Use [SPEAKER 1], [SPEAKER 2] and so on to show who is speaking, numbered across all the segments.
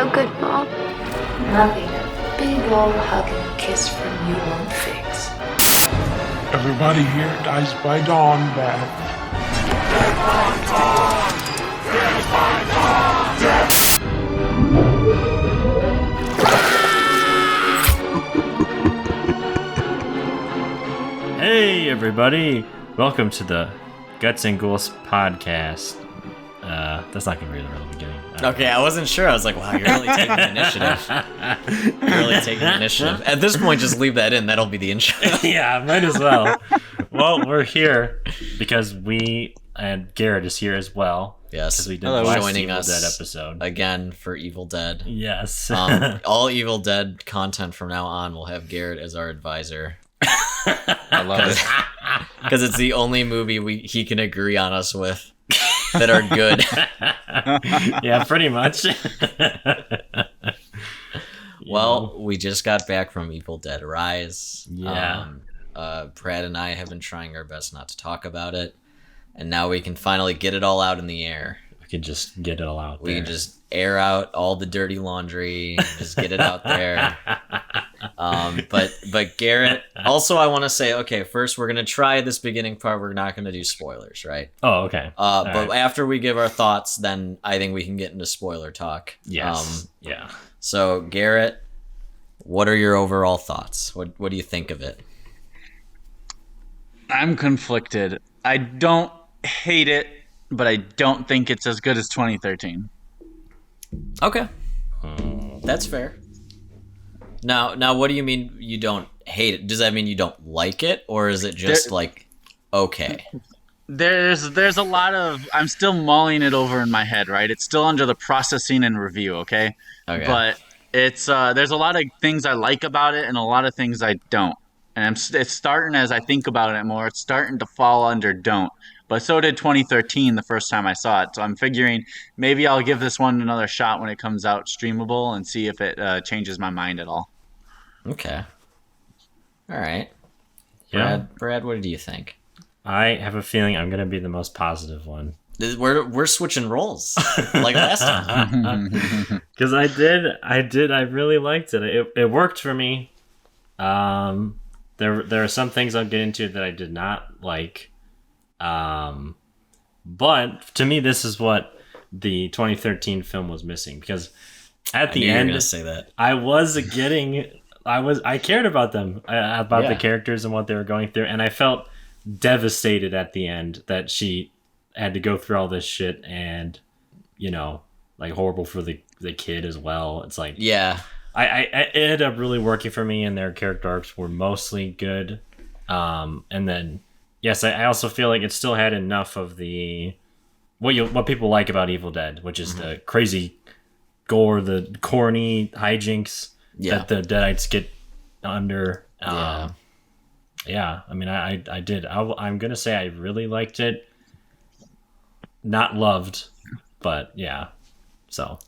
[SPEAKER 1] so good, Mom.
[SPEAKER 2] Nothing a big old hug and kiss from you won't fix.
[SPEAKER 3] Everybody here dies by dawn, Dad.
[SPEAKER 4] Hey everybody, welcome to the Guts and Ghouls podcast. That's not gonna be the real beginning.
[SPEAKER 5] Okay, I wasn't sure. I was like, wow, you're really taking the initiative. You're really taking the initiative. At this point, just leave that in. That'll be the intro.
[SPEAKER 4] Yeah, might as well. Well, we're here because we, and Garrett is here as well.
[SPEAKER 5] Yes,
[SPEAKER 4] because we did the last
[SPEAKER 5] joining
[SPEAKER 4] Evil
[SPEAKER 5] us
[SPEAKER 4] Dead episode
[SPEAKER 5] again for Evil Dead.
[SPEAKER 4] Yes.
[SPEAKER 5] All Evil Dead content from now on will have Garrett as our advisor.
[SPEAKER 4] I love it
[SPEAKER 5] because it's the only movie he can agree on us with that are good.
[SPEAKER 4] Yeah, pretty much.
[SPEAKER 5] Well, we just got back from Evil Dead Rise.
[SPEAKER 4] Yeah.
[SPEAKER 5] Brad and I have been trying our best not to talk about it, and now we can finally get it all out in the air.
[SPEAKER 4] We can just get it all out there.
[SPEAKER 5] We can just air out all the dirty laundry and just get it out there. But Garrett, also I want to say, okay, first we're going to try this beginning part. We're not going to do spoilers, right?
[SPEAKER 4] Oh, okay.
[SPEAKER 5] But right. After we give our thoughts, then I think we can get into spoiler talk.
[SPEAKER 4] Yes. Yeah.
[SPEAKER 5] So Garrett, what are your overall thoughts? What do you think of it?
[SPEAKER 6] I'm conflicted. I don't hate it, but I don't think it's as good as 2013.
[SPEAKER 5] Okay. That's fair. Now, what do you mean you don't hate it? Does that mean you don't like it, or is it just like okay?
[SPEAKER 6] There's a lot of I'm still mulling it over in my head, right? It's still under the processing and review, okay?
[SPEAKER 5] Okay.
[SPEAKER 6] But it's there's a lot of things I like about it and a lot of things I don't. And it's starting as I think about it more. It's starting to fall under don't. But so did 2013 the first time I saw it. So I'm figuring maybe I'll give this one another shot when it comes out streamable and see if it changes my mind at all.
[SPEAKER 5] Okay. All right.
[SPEAKER 4] Yeah.
[SPEAKER 5] Brad, what do you think?
[SPEAKER 4] I have a feeling I'm going to be the most positive one.
[SPEAKER 5] We're switching roles like last time.
[SPEAKER 4] Because I really liked it. It worked for me. There are some things I'll get into that I did not like. But to me, this is what the 2013 film was missing, because at the end,
[SPEAKER 5] gonna say that.
[SPEAKER 4] I cared about them, about the characters and what they were going through, and I felt devastated at the end that she had to go through all this shit, and like horrible for the kid as well. It's like,
[SPEAKER 5] yeah,
[SPEAKER 4] I it ended up really working for me, and their character arcs were mostly good. And then yes, I also feel like it still had enough of the what people like about Evil Dead, which is the crazy gore, the corny hijinks that the Deadites get under. Yeah. I mean, I did. I'm gonna say I really liked it. Not loved, but yeah. So,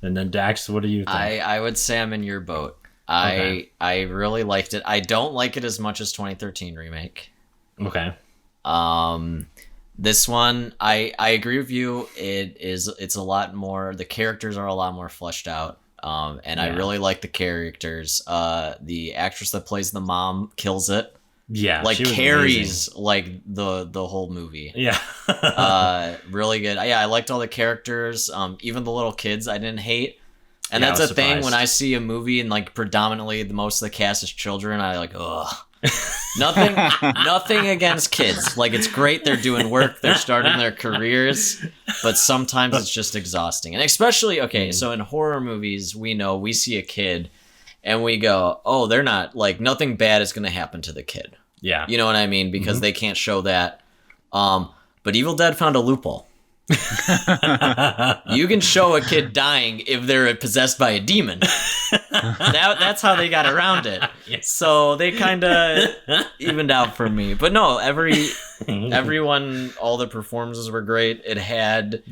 [SPEAKER 4] and then Dax, what do you think?
[SPEAKER 5] I would say I'm in your boat.
[SPEAKER 4] Okay.
[SPEAKER 5] I really liked it. I don't like it as much as 2013 remake.
[SPEAKER 4] Okay.
[SPEAKER 5] This one, I agree with you. It's a lot more. The characters are a lot more fleshed out. And I really like the characters. The actress that plays the mom kills it.
[SPEAKER 4] Yeah,
[SPEAKER 5] like
[SPEAKER 4] she was
[SPEAKER 5] carries
[SPEAKER 4] amazing.
[SPEAKER 5] like the whole movie.
[SPEAKER 4] Yeah.
[SPEAKER 5] Really good. Yeah, I liked all the characters. Even the little kids I didn't hate. And
[SPEAKER 4] Yeah,
[SPEAKER 5] that's
[SPEAKER 4] I
[SPEAKER 5] a
[SPEAKER 4] was
[SPEAKER 5] thing
[SPEAKER 4] surprised.
[SPEAKER 5] when I see a movie and like predominantly most of the cast is children. I like, ugh. Nothing against kids. Like, it's great they're doing work, they're starting their careers, but sometimes it's just exhausting. And especially, so in horror movies, we see a kid and we go, oh, they're not, like, nothing bad is going to happen to the kid.
[SPEAKER 4] Yeah.
[SPEAKER 5] You know what I mean? Because they can't show that. But Evil Dead found a loophole. You can show a kid dying if they're possessed by a demon. That's how they got around it. So they kind of evened out for me. But no, everyone, all the performances were great. It had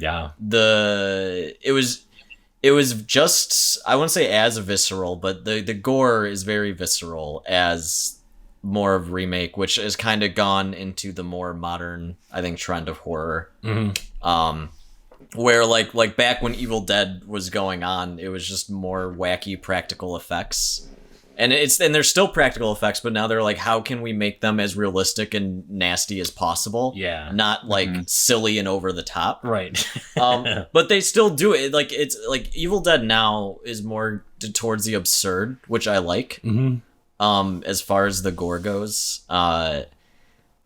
[SPEAKER 5] it was just, I wouldn't say as visceral, but the gore is very visceral as more of remake, which has kind of gone into the more modern, I think, trend of horror. Where like back when Evil Dead was going on, it was just more wacky practical effects. And there's still practical effects, but now they're like, how can we make them as realistic and nasty as possible?
[SPEAKER 4] Yeah.
[SPEAKER 5] Not like silly and over the top.
[SPEAKER 4] Right.
[SPEAKER 5] But they still do it. Like it's like Evil Dead now is more towards the absurd, which I like. As far as the gore goes. But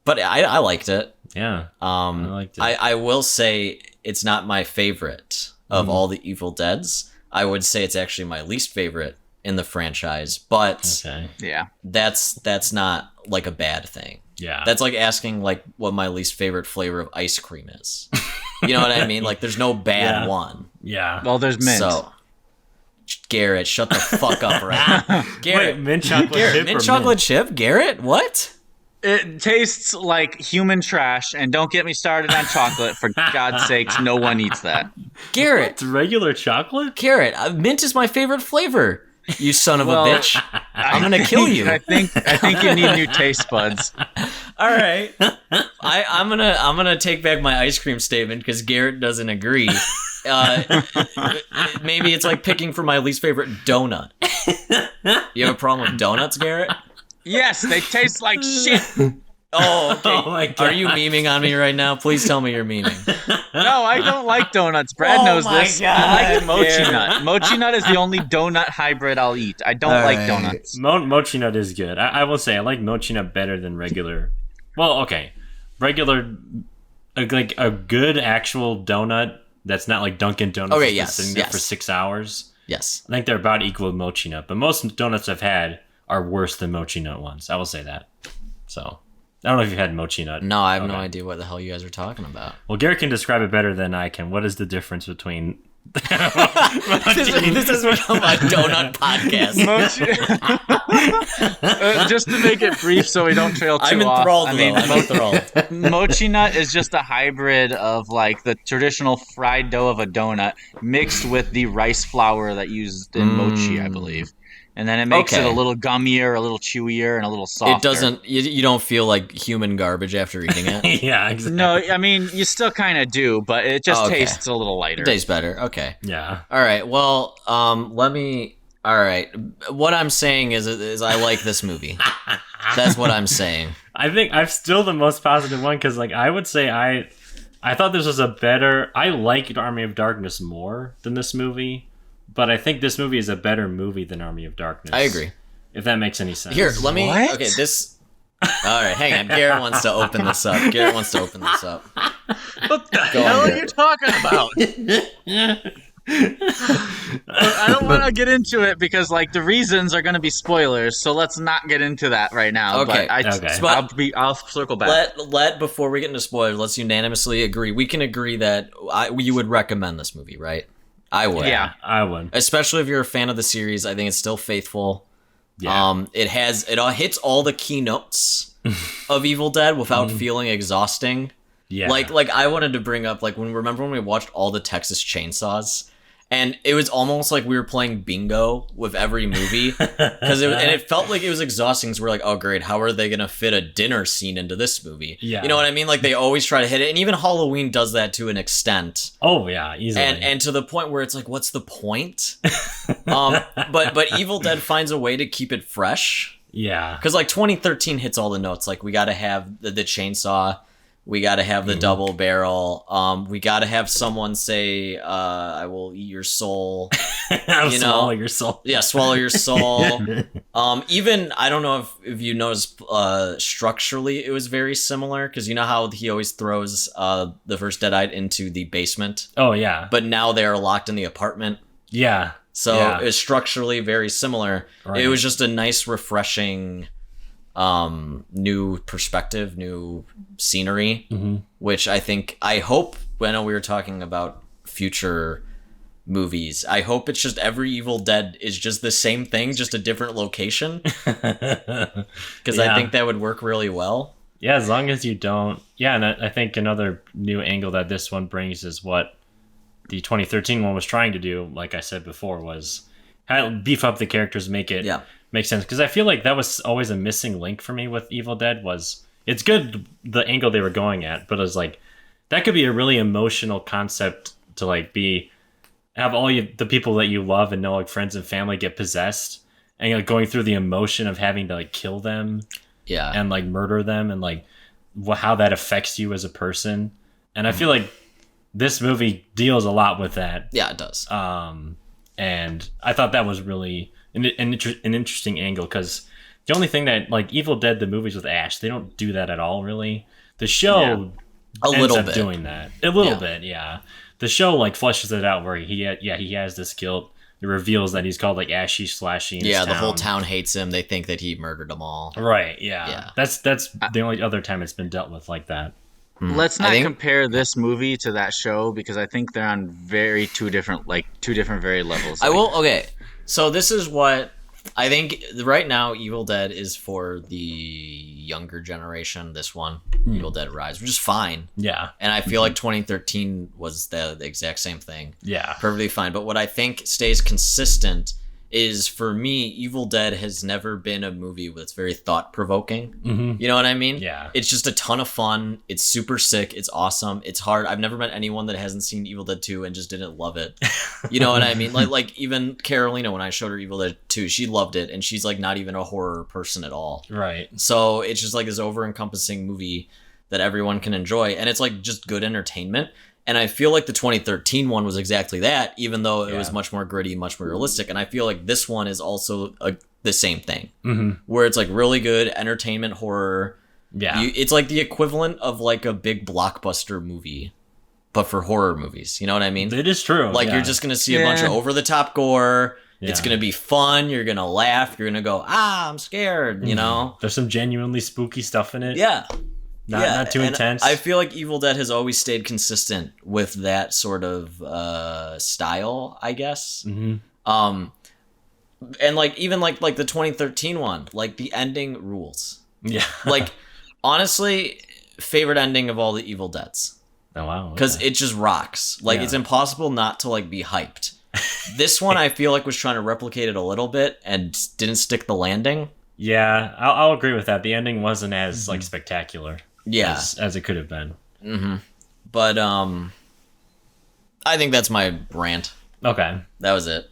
[SPEAKER 5] I liked it.
[SPEAKER 4] Yeah. I liked it.
[SPEAKER 5] I will say it's not my favorite of all the Evil Deads. I would say it's actually my least favorite in the franchise, but
[SPEAKER 6] Yeah.
[SPEAKER 5] that's not like a bad thing.
[SPEAKER 4] Yeah.
[SPEAKER 5] That's like asking like what my least favorite flavor of ice cream is. You know what I mean? Like there's no bad one.
[SPEAKER 4] Yeah.
[SPEAKER 6] Well, there's mint.
[SPEAKER 5] So Garrett, shut the fuck up right now. Garrett,
[SPEAKER 4] Wait, mint chocolate
[SPEAKER 5] Garrett,
[SPEAKER 4] chip
[SPEAKER 5] mint
[SPEAKER 4] or
[SPEAKER 5] chocolate chip? Garrett, what?
[SPEAKER 6] It tastes like human trash, and don't get me started on chocolate. For God's sakes, no one eats that.
[SPEAKER 5] Garrett,
[SPEAKER 4] It's regular chocolate?
[SPEAKER 5] Garrett, mint is my favorite flavor. You son of a bitch. I'm gonna kill you.
[SPEAKER 6] I think you need new taste buds.
[SPEAKER 5] All right, I'm gonna take back my ice cream statement because Garrett doesn't agree. Maybe it's like picking for my least favorite donut. You have a problem with donuts, Garrett?
[SPEAKER 6] Yes, they taste like shit.
[SPEAKER 5] Oh, okay.
[SPEAKER 4] Oh my God.
[SPEAKER 5] Are you memeing on me right now? Please tell me you're memeing.
[SPEAKER 6] No, I don't like donuts. Brad
[SPEAKER 5] Oh
[SPEAKER 6] knows
[SPEAKER 5] my
[SPEAKER 6] this.
[SPEAKER 5] God,
[SPEAKER 6] I like mochi
[SPEAKER 5] yeah.
[SPEAKER 6] nut. Mochi nut is the only donut hybrid I'll eat. I don't like
[SPEAKER 5] right.
[SPEAKER 6] donuts.
[SPEAKER 4] Mochi nut is good. I will say I like mochi nut better than regular. Well, okay, regular, like a good actual donut that's not like Dunkin' Donuts.
[SPEAKER 5] Okay,
[SPEAKER 4] that's
[SPEAKER 5] yes,
[SPEAKER 4] sitting there
[SPEAKER 5] yes.
[SPEAKER 4] for 6 hours.
[SPEAKER 5] Yes.
[SPEAKER 4] I think they're about equal with mochi nut, but most donuts I've had are worse than mochi nut ones. I will say that. So I don't know if you've had mochi nut.
[SPEAKER 5] No, I have no
[SPEAKER 4] Okay.
[SPEAKER 5] idea what the hell you guys are talking about.
[SPEAKER 4] Well, Garrett can describe it better than I can. What is the difference between?
[SPEAKER 5] This has become a donut podcast.
[SPEAKER 6] Just to make it brief so we don't trail too
[SPEAKER 5] I'm
[SPEAKER 6] off.
[SPEAKER 5] enthralled,
[SPEAKER 6] I mean,
[SPEAKER 5] I'm enthralled.
[SPEAKER 6] mochi nut is just a hybrid of like the traditional fried dough of a donut mixed with the rice flour that used in mochi, I believe. And then it makes it a
[SPEAKER 5] Okay.
[SPEAKER 6] little gummier, a little chewier, and a little softer.
[SPEAKER 5] It doesn't. You don't feel like human garbage after eating it.
[SPEAKER 4] Yeah, exactly.
[SPEAKER 6] No, I mean you still kind of do, but it just
[SPEAKER 5] Okay.
[SPEAKER 6] tastes a little lighter.
[SPEAKER 5] It tastes better. Okay.
[SPEAKER 4] Yeah.
[SPEAKER 5] All right. Well, let me. All right. What I'm saying is I like this movie. That's what I'm saying.
[SPEAKER 4] I think I'm still the most positive one because, like, I would say I thought this was a better. I liked Army of Darkness more than this movie, but I think this movie is a better movie than Army of Darkness.
[SPEAKER 5] I agree.
[SPEAKER 4] If that makes any sense.
[SPEAKER 5] Here, let me.
[SPEAKER 6] What?
[SPEAKER 5] Okay, this. All right, hang on. Garrett wants to open this up.
[SPEAKER 6] What the hell are you talking about? I don't want to get into it because like the reasons are going to be spoilers, so let's not get into that right now.
[SPEAKER 5] Okay.
[SPEAKER 6] But
[SPEAKER 4] Okay.
[SPEAKER 6] I'll circle back.
[SPEAKER 5] Let before we get into spoilers, let's unanimously agree. We can agree that you would recommend this movie, right? I would.
[SPEAKER 6] Yeah.
[SPEAKER 4] I would.
[SPEAKER 5] Especially if you're a fan of the series, I think it's still faithful.
[SPEAKER 4] Yeah.
[SPEAKER 5] It all hits all the keynotes of Evil Dead without feeling exhausting.
[SPEAKER 4] Yeah.
[SPEAKER 5] Like I wanted to bring up remember when we watched all the Texas Chainsaws, and it was almost like we were playing bingo with every movie because it felt like it was exhausting. Because we're like, oh great, how are they gonna fit a dinner scene into this movie?
[SPEAKER 4] Yeah.
[SPEAKER 5] You know what I mean? Like they always try to hit it, and even Halloween does that to an extent.
[SPEAKER 4] Oh yeah, easily.
[SPEAKER 5] And to the point where it's like, what's the point? But Evil Dead finds a way to keep it fresh.
[SPEAKER 4] yeah.
[SPEAKER 5] Because like 2013 hits all the notes. Like we got to have the chainsaw, we got to have the double barrel. We got to have someone say, "I will eat your soul."
[SPEAKER 4] Swallow your soul.
[SPEAKER 5] Yeah, swallow your soul. Even I don't know if you noticed structurally it was very similar because you know how he always throws the first Deadite into the basement,
[SPEAKER 4] Oh yeah.
[SPEAKER 5] but now they are locked in the apartment.
[SPEAKER 4] Yeah.
[SPEAKER 5] So
[SPEAKER 4] Yeah.
[SPEAKER 5] it's structurally very similar.
[SPEAKER 4] Right.
[SPEAKER 5] It was just a nice, refreshing, new perspective, new scenery, which I hope. I know we were talking about future movies. I hope it's just every Evil Dead is just the same thing, just a different location. Because I
[SPEAKER 4] Yeah.
[SPEAKER 5] think that would work really well.
[SPEAKER 4] Yeah, as long as you don't. Yeah, and I think another new angle that this one brings is what the 2013 one was trying to do. Like I said before, was beef up the characters, make it make sense. Because I feel like that was always a missing link for me with Evil Dead. Was it's good the angle they were going at, but it was like that could be a really emotional concept to like have all the people that you love and know, like friends and family, get possessed, and like going through the emotion of having to like kill them, and like murder them, and like how that affects you as a person. And I feel like this movie deals a lot with that.
[SPEAKER 5] Yeah, it does.
[SPEAKER 4] And I thought that was really an interesting angle, because the only thing that, like, Evil Dead, the movies with Ash, they don't do that at all, really. The show ends up doing that. A little bit, yeah. The show, like, fleshes it out where he has this guilt. It reveals that he's called, like, Ashy Slashy in his
[SPEAKER 5] the whole
[SPEAKER 4] town.
[SPEAKER 5] town hates him. They think that he murdered them all.
[SPEAKER 4] Right, yeah. That's the only other time it's been dealt with like that.
[SPEAKER 6] Let's not compare this movie to that show, because I think they're on two different very levels.
[SPEAKER 5] I will. Okay, so this is what I think. Right now, Evil Dead is for the younger generation. This one, Evil Dead Rise, which is fine.
[SPEAKER 4] Yeah,
[SPEAKER 5] and I feel like 2013 was the exact same thing.
[SPEAKER 4] Yeah,
[SPEAKER 5] perfectly fine. But what I think stays consistent is, for me, Evil Dead has never been a movie that's very thought-provoking.
[SPEAKER 4] Mm-hmm.
[SPEAKER 5] You know what I mean?
[SPEAKER 4] Yeah.
[SPEAKER 5] It's just a ton of fun. It's super sick. It's awesome. It's hard. I've never met anyone that hasn't seen Evil Dead 2 and just didn't love it. You know what I mean? Like even Carolina, when I showed her Evil Dead 2, she loved it, and she's like not even a horror person at all.
[SPEAKER 4] Right.
[SPEAKER 5] So it's just like this over-encompassing movie that everyone can enjoy, and it's like just good entertainment. And I feel like the 2013 one was exactly that, even though it was much more gritty, much more realistic. And I feel like this one is also the same thing, where it's like really good entertainment horror. Yeah, it's like the equivalent of like a big blockbuster movie, but for horror movies. You know what I mean?
[SPEAKER 4] It is true.
[SPEAKER 5] Like you're just gonna see a bunch of over the top gore. Yeah. It's gonna be fun. You're gonna laugh. You're gonna go, I'm scared. You know,
[SPEAKER 4] there's some genuinely spooky stuff in it.
[SPEAKER 5] Yeah.
[SPEAKER 4] Not too intense.
[SPEAKER 5] I feel like Evil Dead has always stayed consistent with that sort of style, I guess.
[SPEAKER 4] Mm-hmm.
[SPEAKER 5] And like even like the 2013 one, like the ending rules.
[SPEAKER 4] Yeah.
[SPEAKER 5] Like honestly, favorite ending of all the Evil Deads.
[SPEAKER 4] Oh wow.
[SPEAKER 5] Because it just rocks. Like it's impossible not to like be hyped. This one I feel like was trying to replicate it a little bit and didn't stick the landing.
[SPEAKER 4] Yeah, I'll agree with that. The ending wasn't as like spectacular.
[SPEAKER 5] Yeah,
[SPEAKER 4] as it could have been.
[SPEAKER 5] Mm-hmm. But I think that's my rant.
[SPEAKER 4] Okay,
[SPEAKER 5] that was it.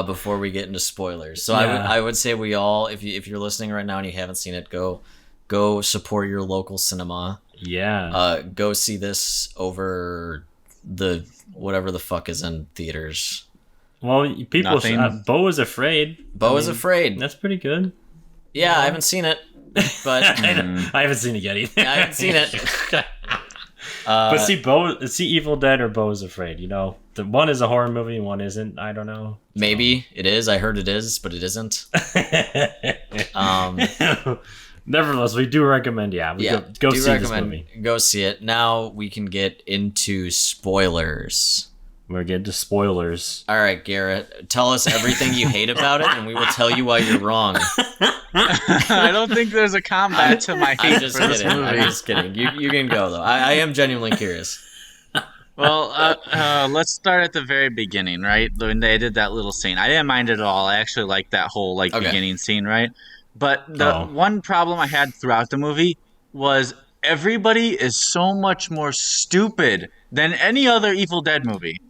[SPEAKER 5] Before we get into spoilers, so I would say we all, if you're listening right now and you haven't seen it, go support your local cinema.
[SPEAKER 4] Yeah.
[SPEAKER 5] Go see this over the whatever the fuck is in theaters.
[SPEAKER 4] Well, people. Beau is Afraid.
[SPEAKER 5] Beau is Afraid.
[SPEAKER 4] That's pretty good.
[SPEAKER 5] Yeah, I haven't seen it. But
[SPEAKER 4] I haven't seen it yet either.
[SPEAKER 5] I haven't seen it.
[SPEAKER 4] But see Evil Dead or Beau is Afraid. You know, the one is a horror movie, one isn't. I don't know.
[SPEAKER 5] Maybe it is. I heard it is, but it isn't.
[SPEAKER 4] Nevertheless, we do recommend. Go see this movie.
[SPEAKER 5] Go see it. Now we can get into spoilers.
[SPEAKER 4] We're getting to spoilers.
[SPEAKER 5] All right, Garrett, tell us everything you hate about it, and we will tell you why you're wrong.
[SPEAKER 6] I don't think there's a combat to my hate for this movie.
[SPEAKER 5] I'm just kidding. You can go, though. I am genuinely curious.
[SPEAKER 6] Well, let's start at the very beginning, right? When they did that little scene. I didn't mind it at all. I actually liked that whole beginning scene, right? But the one problem I had throughout the movie was everybody is so much more stupid than any other Evil Dead movie.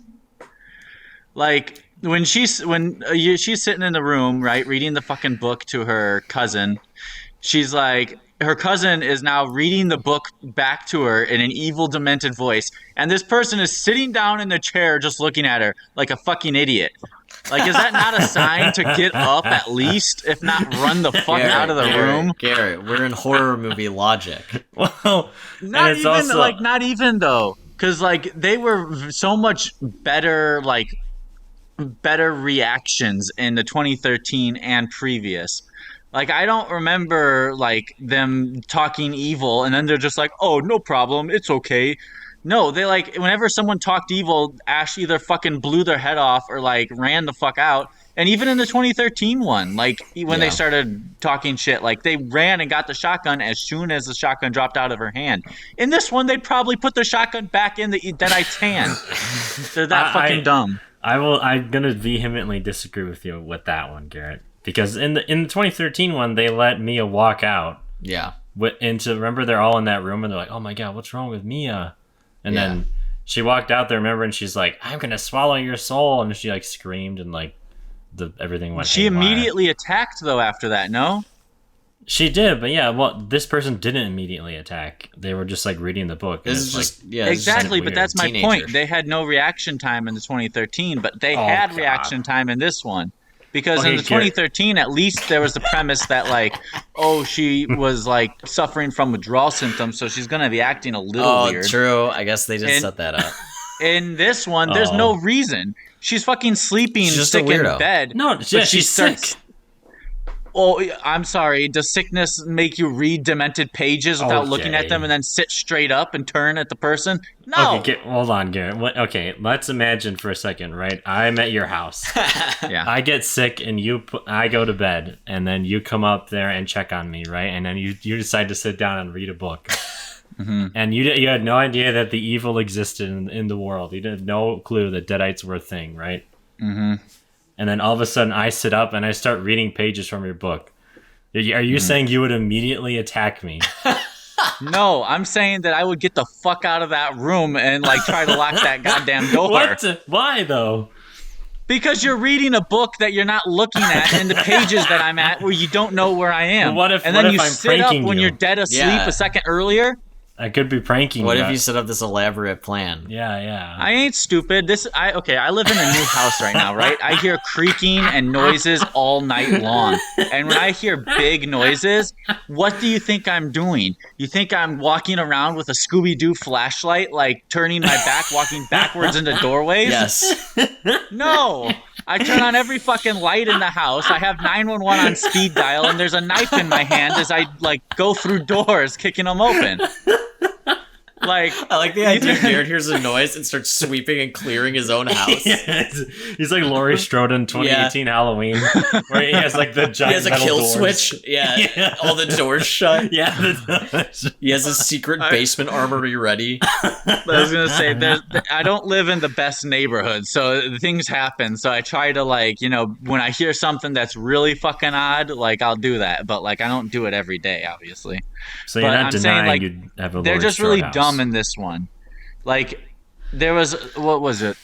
[SPEAKER 6] Like when she's sitting in the room, right, reading the fucking book to her cousin, she's like, her cousin is now reading the book back to her in an evil, demented voice, and this person is sitting down in the chair just looking at her like a fucking idiot. Like, is that not a sign to get up at least, if not run the fuck out of the room?
[SPEAKER 5] Garrett, we're in horror movie logic.
[SPEAKER 4] Well,
[SPEAKER 6] not even though, because like they were so much better reactions in the 2013 and previous. Like, I don't remember like them talking evil and then they're just like, oh, no problem, it's okay. No, they like, whenever someone talked evil, Ash either fucking blew their head off or like ran the fuck out. And even in the 2013 one, like when they started talking shit, like they ran and got the shotgun as soon as the shotgun dropped out of her hand. In this one, they'd probably put the shotgun back in the Deadite's hand. They're that fucking dumb.
[SPEAKER 4] I'm gonna vehemently disagree with you with that one, Garrett, because in the 2013 one they let Mia walk out.
[SPEAKER 5] Yeah.
[SPEAKER 4] Remember they're all in that room and they're like, oh my god, what's wrong with Mia? And then She walked out there, remember, and she's like, "I'm gonna swallow your soul," and she like screamed and like everything went.
[SPEAKER 6] She
[SPEAKER 4] haywire.
[SPEAKER 6] immediately attacked though after that. No.
[SPEAKER 4] She did, but yeah, well, this person didn't immediately attack. They were just like reading the book. And
[SPEAKER 5] This
[SPEAKER 4] it's
[SPEAKER 5] is just
[SPEAKER 4] like,
[SPEAKER 5] yeah, it's just
[SPEAKER 6] Exactly, but
[SPEAKER 5] weird.
[SPEAKER 6] that's my
[SPEAKER 5] Teenager.
[SPEAKER 6] point. They had no reaction time in the 2013, but they had
[SPEAKER 4] God.
[SPEAKER 6] reaction time in this one. Because
[SPEAKER 4] Okay,
[SPEAKER 6] in the 2013, at least there was the premise that, like, oh, she was, like, suffering from withdrawal symptoms, so she's going to be acting a little
[SPEAKER 5] Oh,
[SPEAKER 6] weird.
[SPEAKER 5] true. I guess they just
[SPEAKER 6] And-
[SPEAKER 5] set that up.
[SPEAKER 6] In this one, there's
[SPEAKER 4] Oh.
[SPEAKER 6] no reason. She's fucking sleeping,
[SPEAKER 5] She's just a
[SPEAKER 6] sick in
[SPEAKER 5] weirdo.
[SPEAKER 6] bed.
[SPEAKER 4] No,
[SPEAKER 6] but
[SPEAKER 4] yeah,
[SPEAKER 6] she
[SPEAKER 4] she's
[SPEAKER 6] starts-
[SPEAKER 4] sick.
[SPEAKER 6] Oh, I'm sorry. Does sickness make you read demented pages without looking at
[SPEAKER 4] Okay.
[SPEAKER 6] them and then sit straight up and turn at the person? No.
[SPEAKER 4] Okay, hold on, Garrett. Okay, let's imagine for a second, right? I'm at your house.
[SPEAKER 6] Yeah.
[SPEAKER 4] I get sick, and I go to bed, and then you come up there and check on me, right? And then you decide to sit down and read a book. And you had no idea that the evil existed in the world. You had no clue that Deadites were a thing, right?
[SPEAKER 6] Mm-hmm.
[SPEAKER 4] And then all of a sudden, I sit up and I start reading pages from your book. Are you saying you would immediately attack me?
[SPEAKER 6] No, I'm saying that I would get the fuck out of that room and like try to lock that goddamn door.
[SPEAKER 4] What? Why though?
[SPEAKER 6] Because you're reading a book that you're not looking at, and the pages that I'm at where you don't know where I am.
[SPEAKER 4] Well, what if-
[SPEAKER 6] and
[SPEAKER 4] what
[SPEAKER 6] then
[SPEAKER 4] if
[SPEAKER 6] you
[SPEAKER 4] I'm
[SPEAKER 6] sit up
[SPEAKER 4] pranking
[SPEAKER 6] when
[SPEAKER 4] you?
[SPEAKER 6] you're dead asleep
[SPEAKER 5] Yeah.
[SPEAKER 6] a second earlier?
[SPEAKER 4] I could be pranking
[SPEAKER 5] What
[SPEAKER 4] you.
[SPEAKER 5] if you set up this elaborate plan?
[SPEAKER 4] Yeah.
[SPEAKER 6] I ain't stupid. I live in a new house right now, right? I hear creaking and noises all night long. And when I hear big noises, what do you think I'm doing? You think I'm walking around with a Scooby-Doo flashlight, like turning my back, walking backwards into doorways?
[SPEAKER 5] Yes.
[SPEAKER 6] No. I turn on every fucking light in the house. I have 911 on speed dial, and there's a knife in my hand as I like go through doors, kicking them open. Like,
[SPEAKER 5] I like the idea Jared hears a noise and starts sweeping and clearing his own house.
[SPEAKER 4] He's like Laurie Strode in 2018 Halloween, where he has like the
[SPEAKER 5] He
[SPEAKER 4] giant
[SPEAKER 5] has a
[SPEAKER 4] metal
[SPEAKER 5] kill
[SPEAKER 4] doors.
[SPEAKER 5] switch. Yeah.
[SPEAKER 4] Yeah.
[SPEAKER 5] All the doors shut.
[SPEAKER 4] Yeah.
[SPEAKER 5] He has his secret basement armory ready.
[SPEAKER 6] I was gonna say, I don't live in the best neighborhood, so things happen. So I try to like, when I hear something that's really fucking odd, like I'll do that. But like, I don't do it every day, obviously.
[SPEAKER 4] So you're
[SPEAKER 6] But
[SPEAKER 4] not
[SPEAKER 6] I'm saying,
[SPEAKER 4] denying
[SPEAKER 6] like,
[SPEAKER 4] you'd have a
[SPEAKER 6] They're
[SPEAKER 4] Laurie
[SPEAKER 6] just
[SPEAKER 4] Strode
[SPEAKER 6] really
[SPEAKER 4] house.
[SPEAKER 6] dumb in this one. Like, there was, what was it?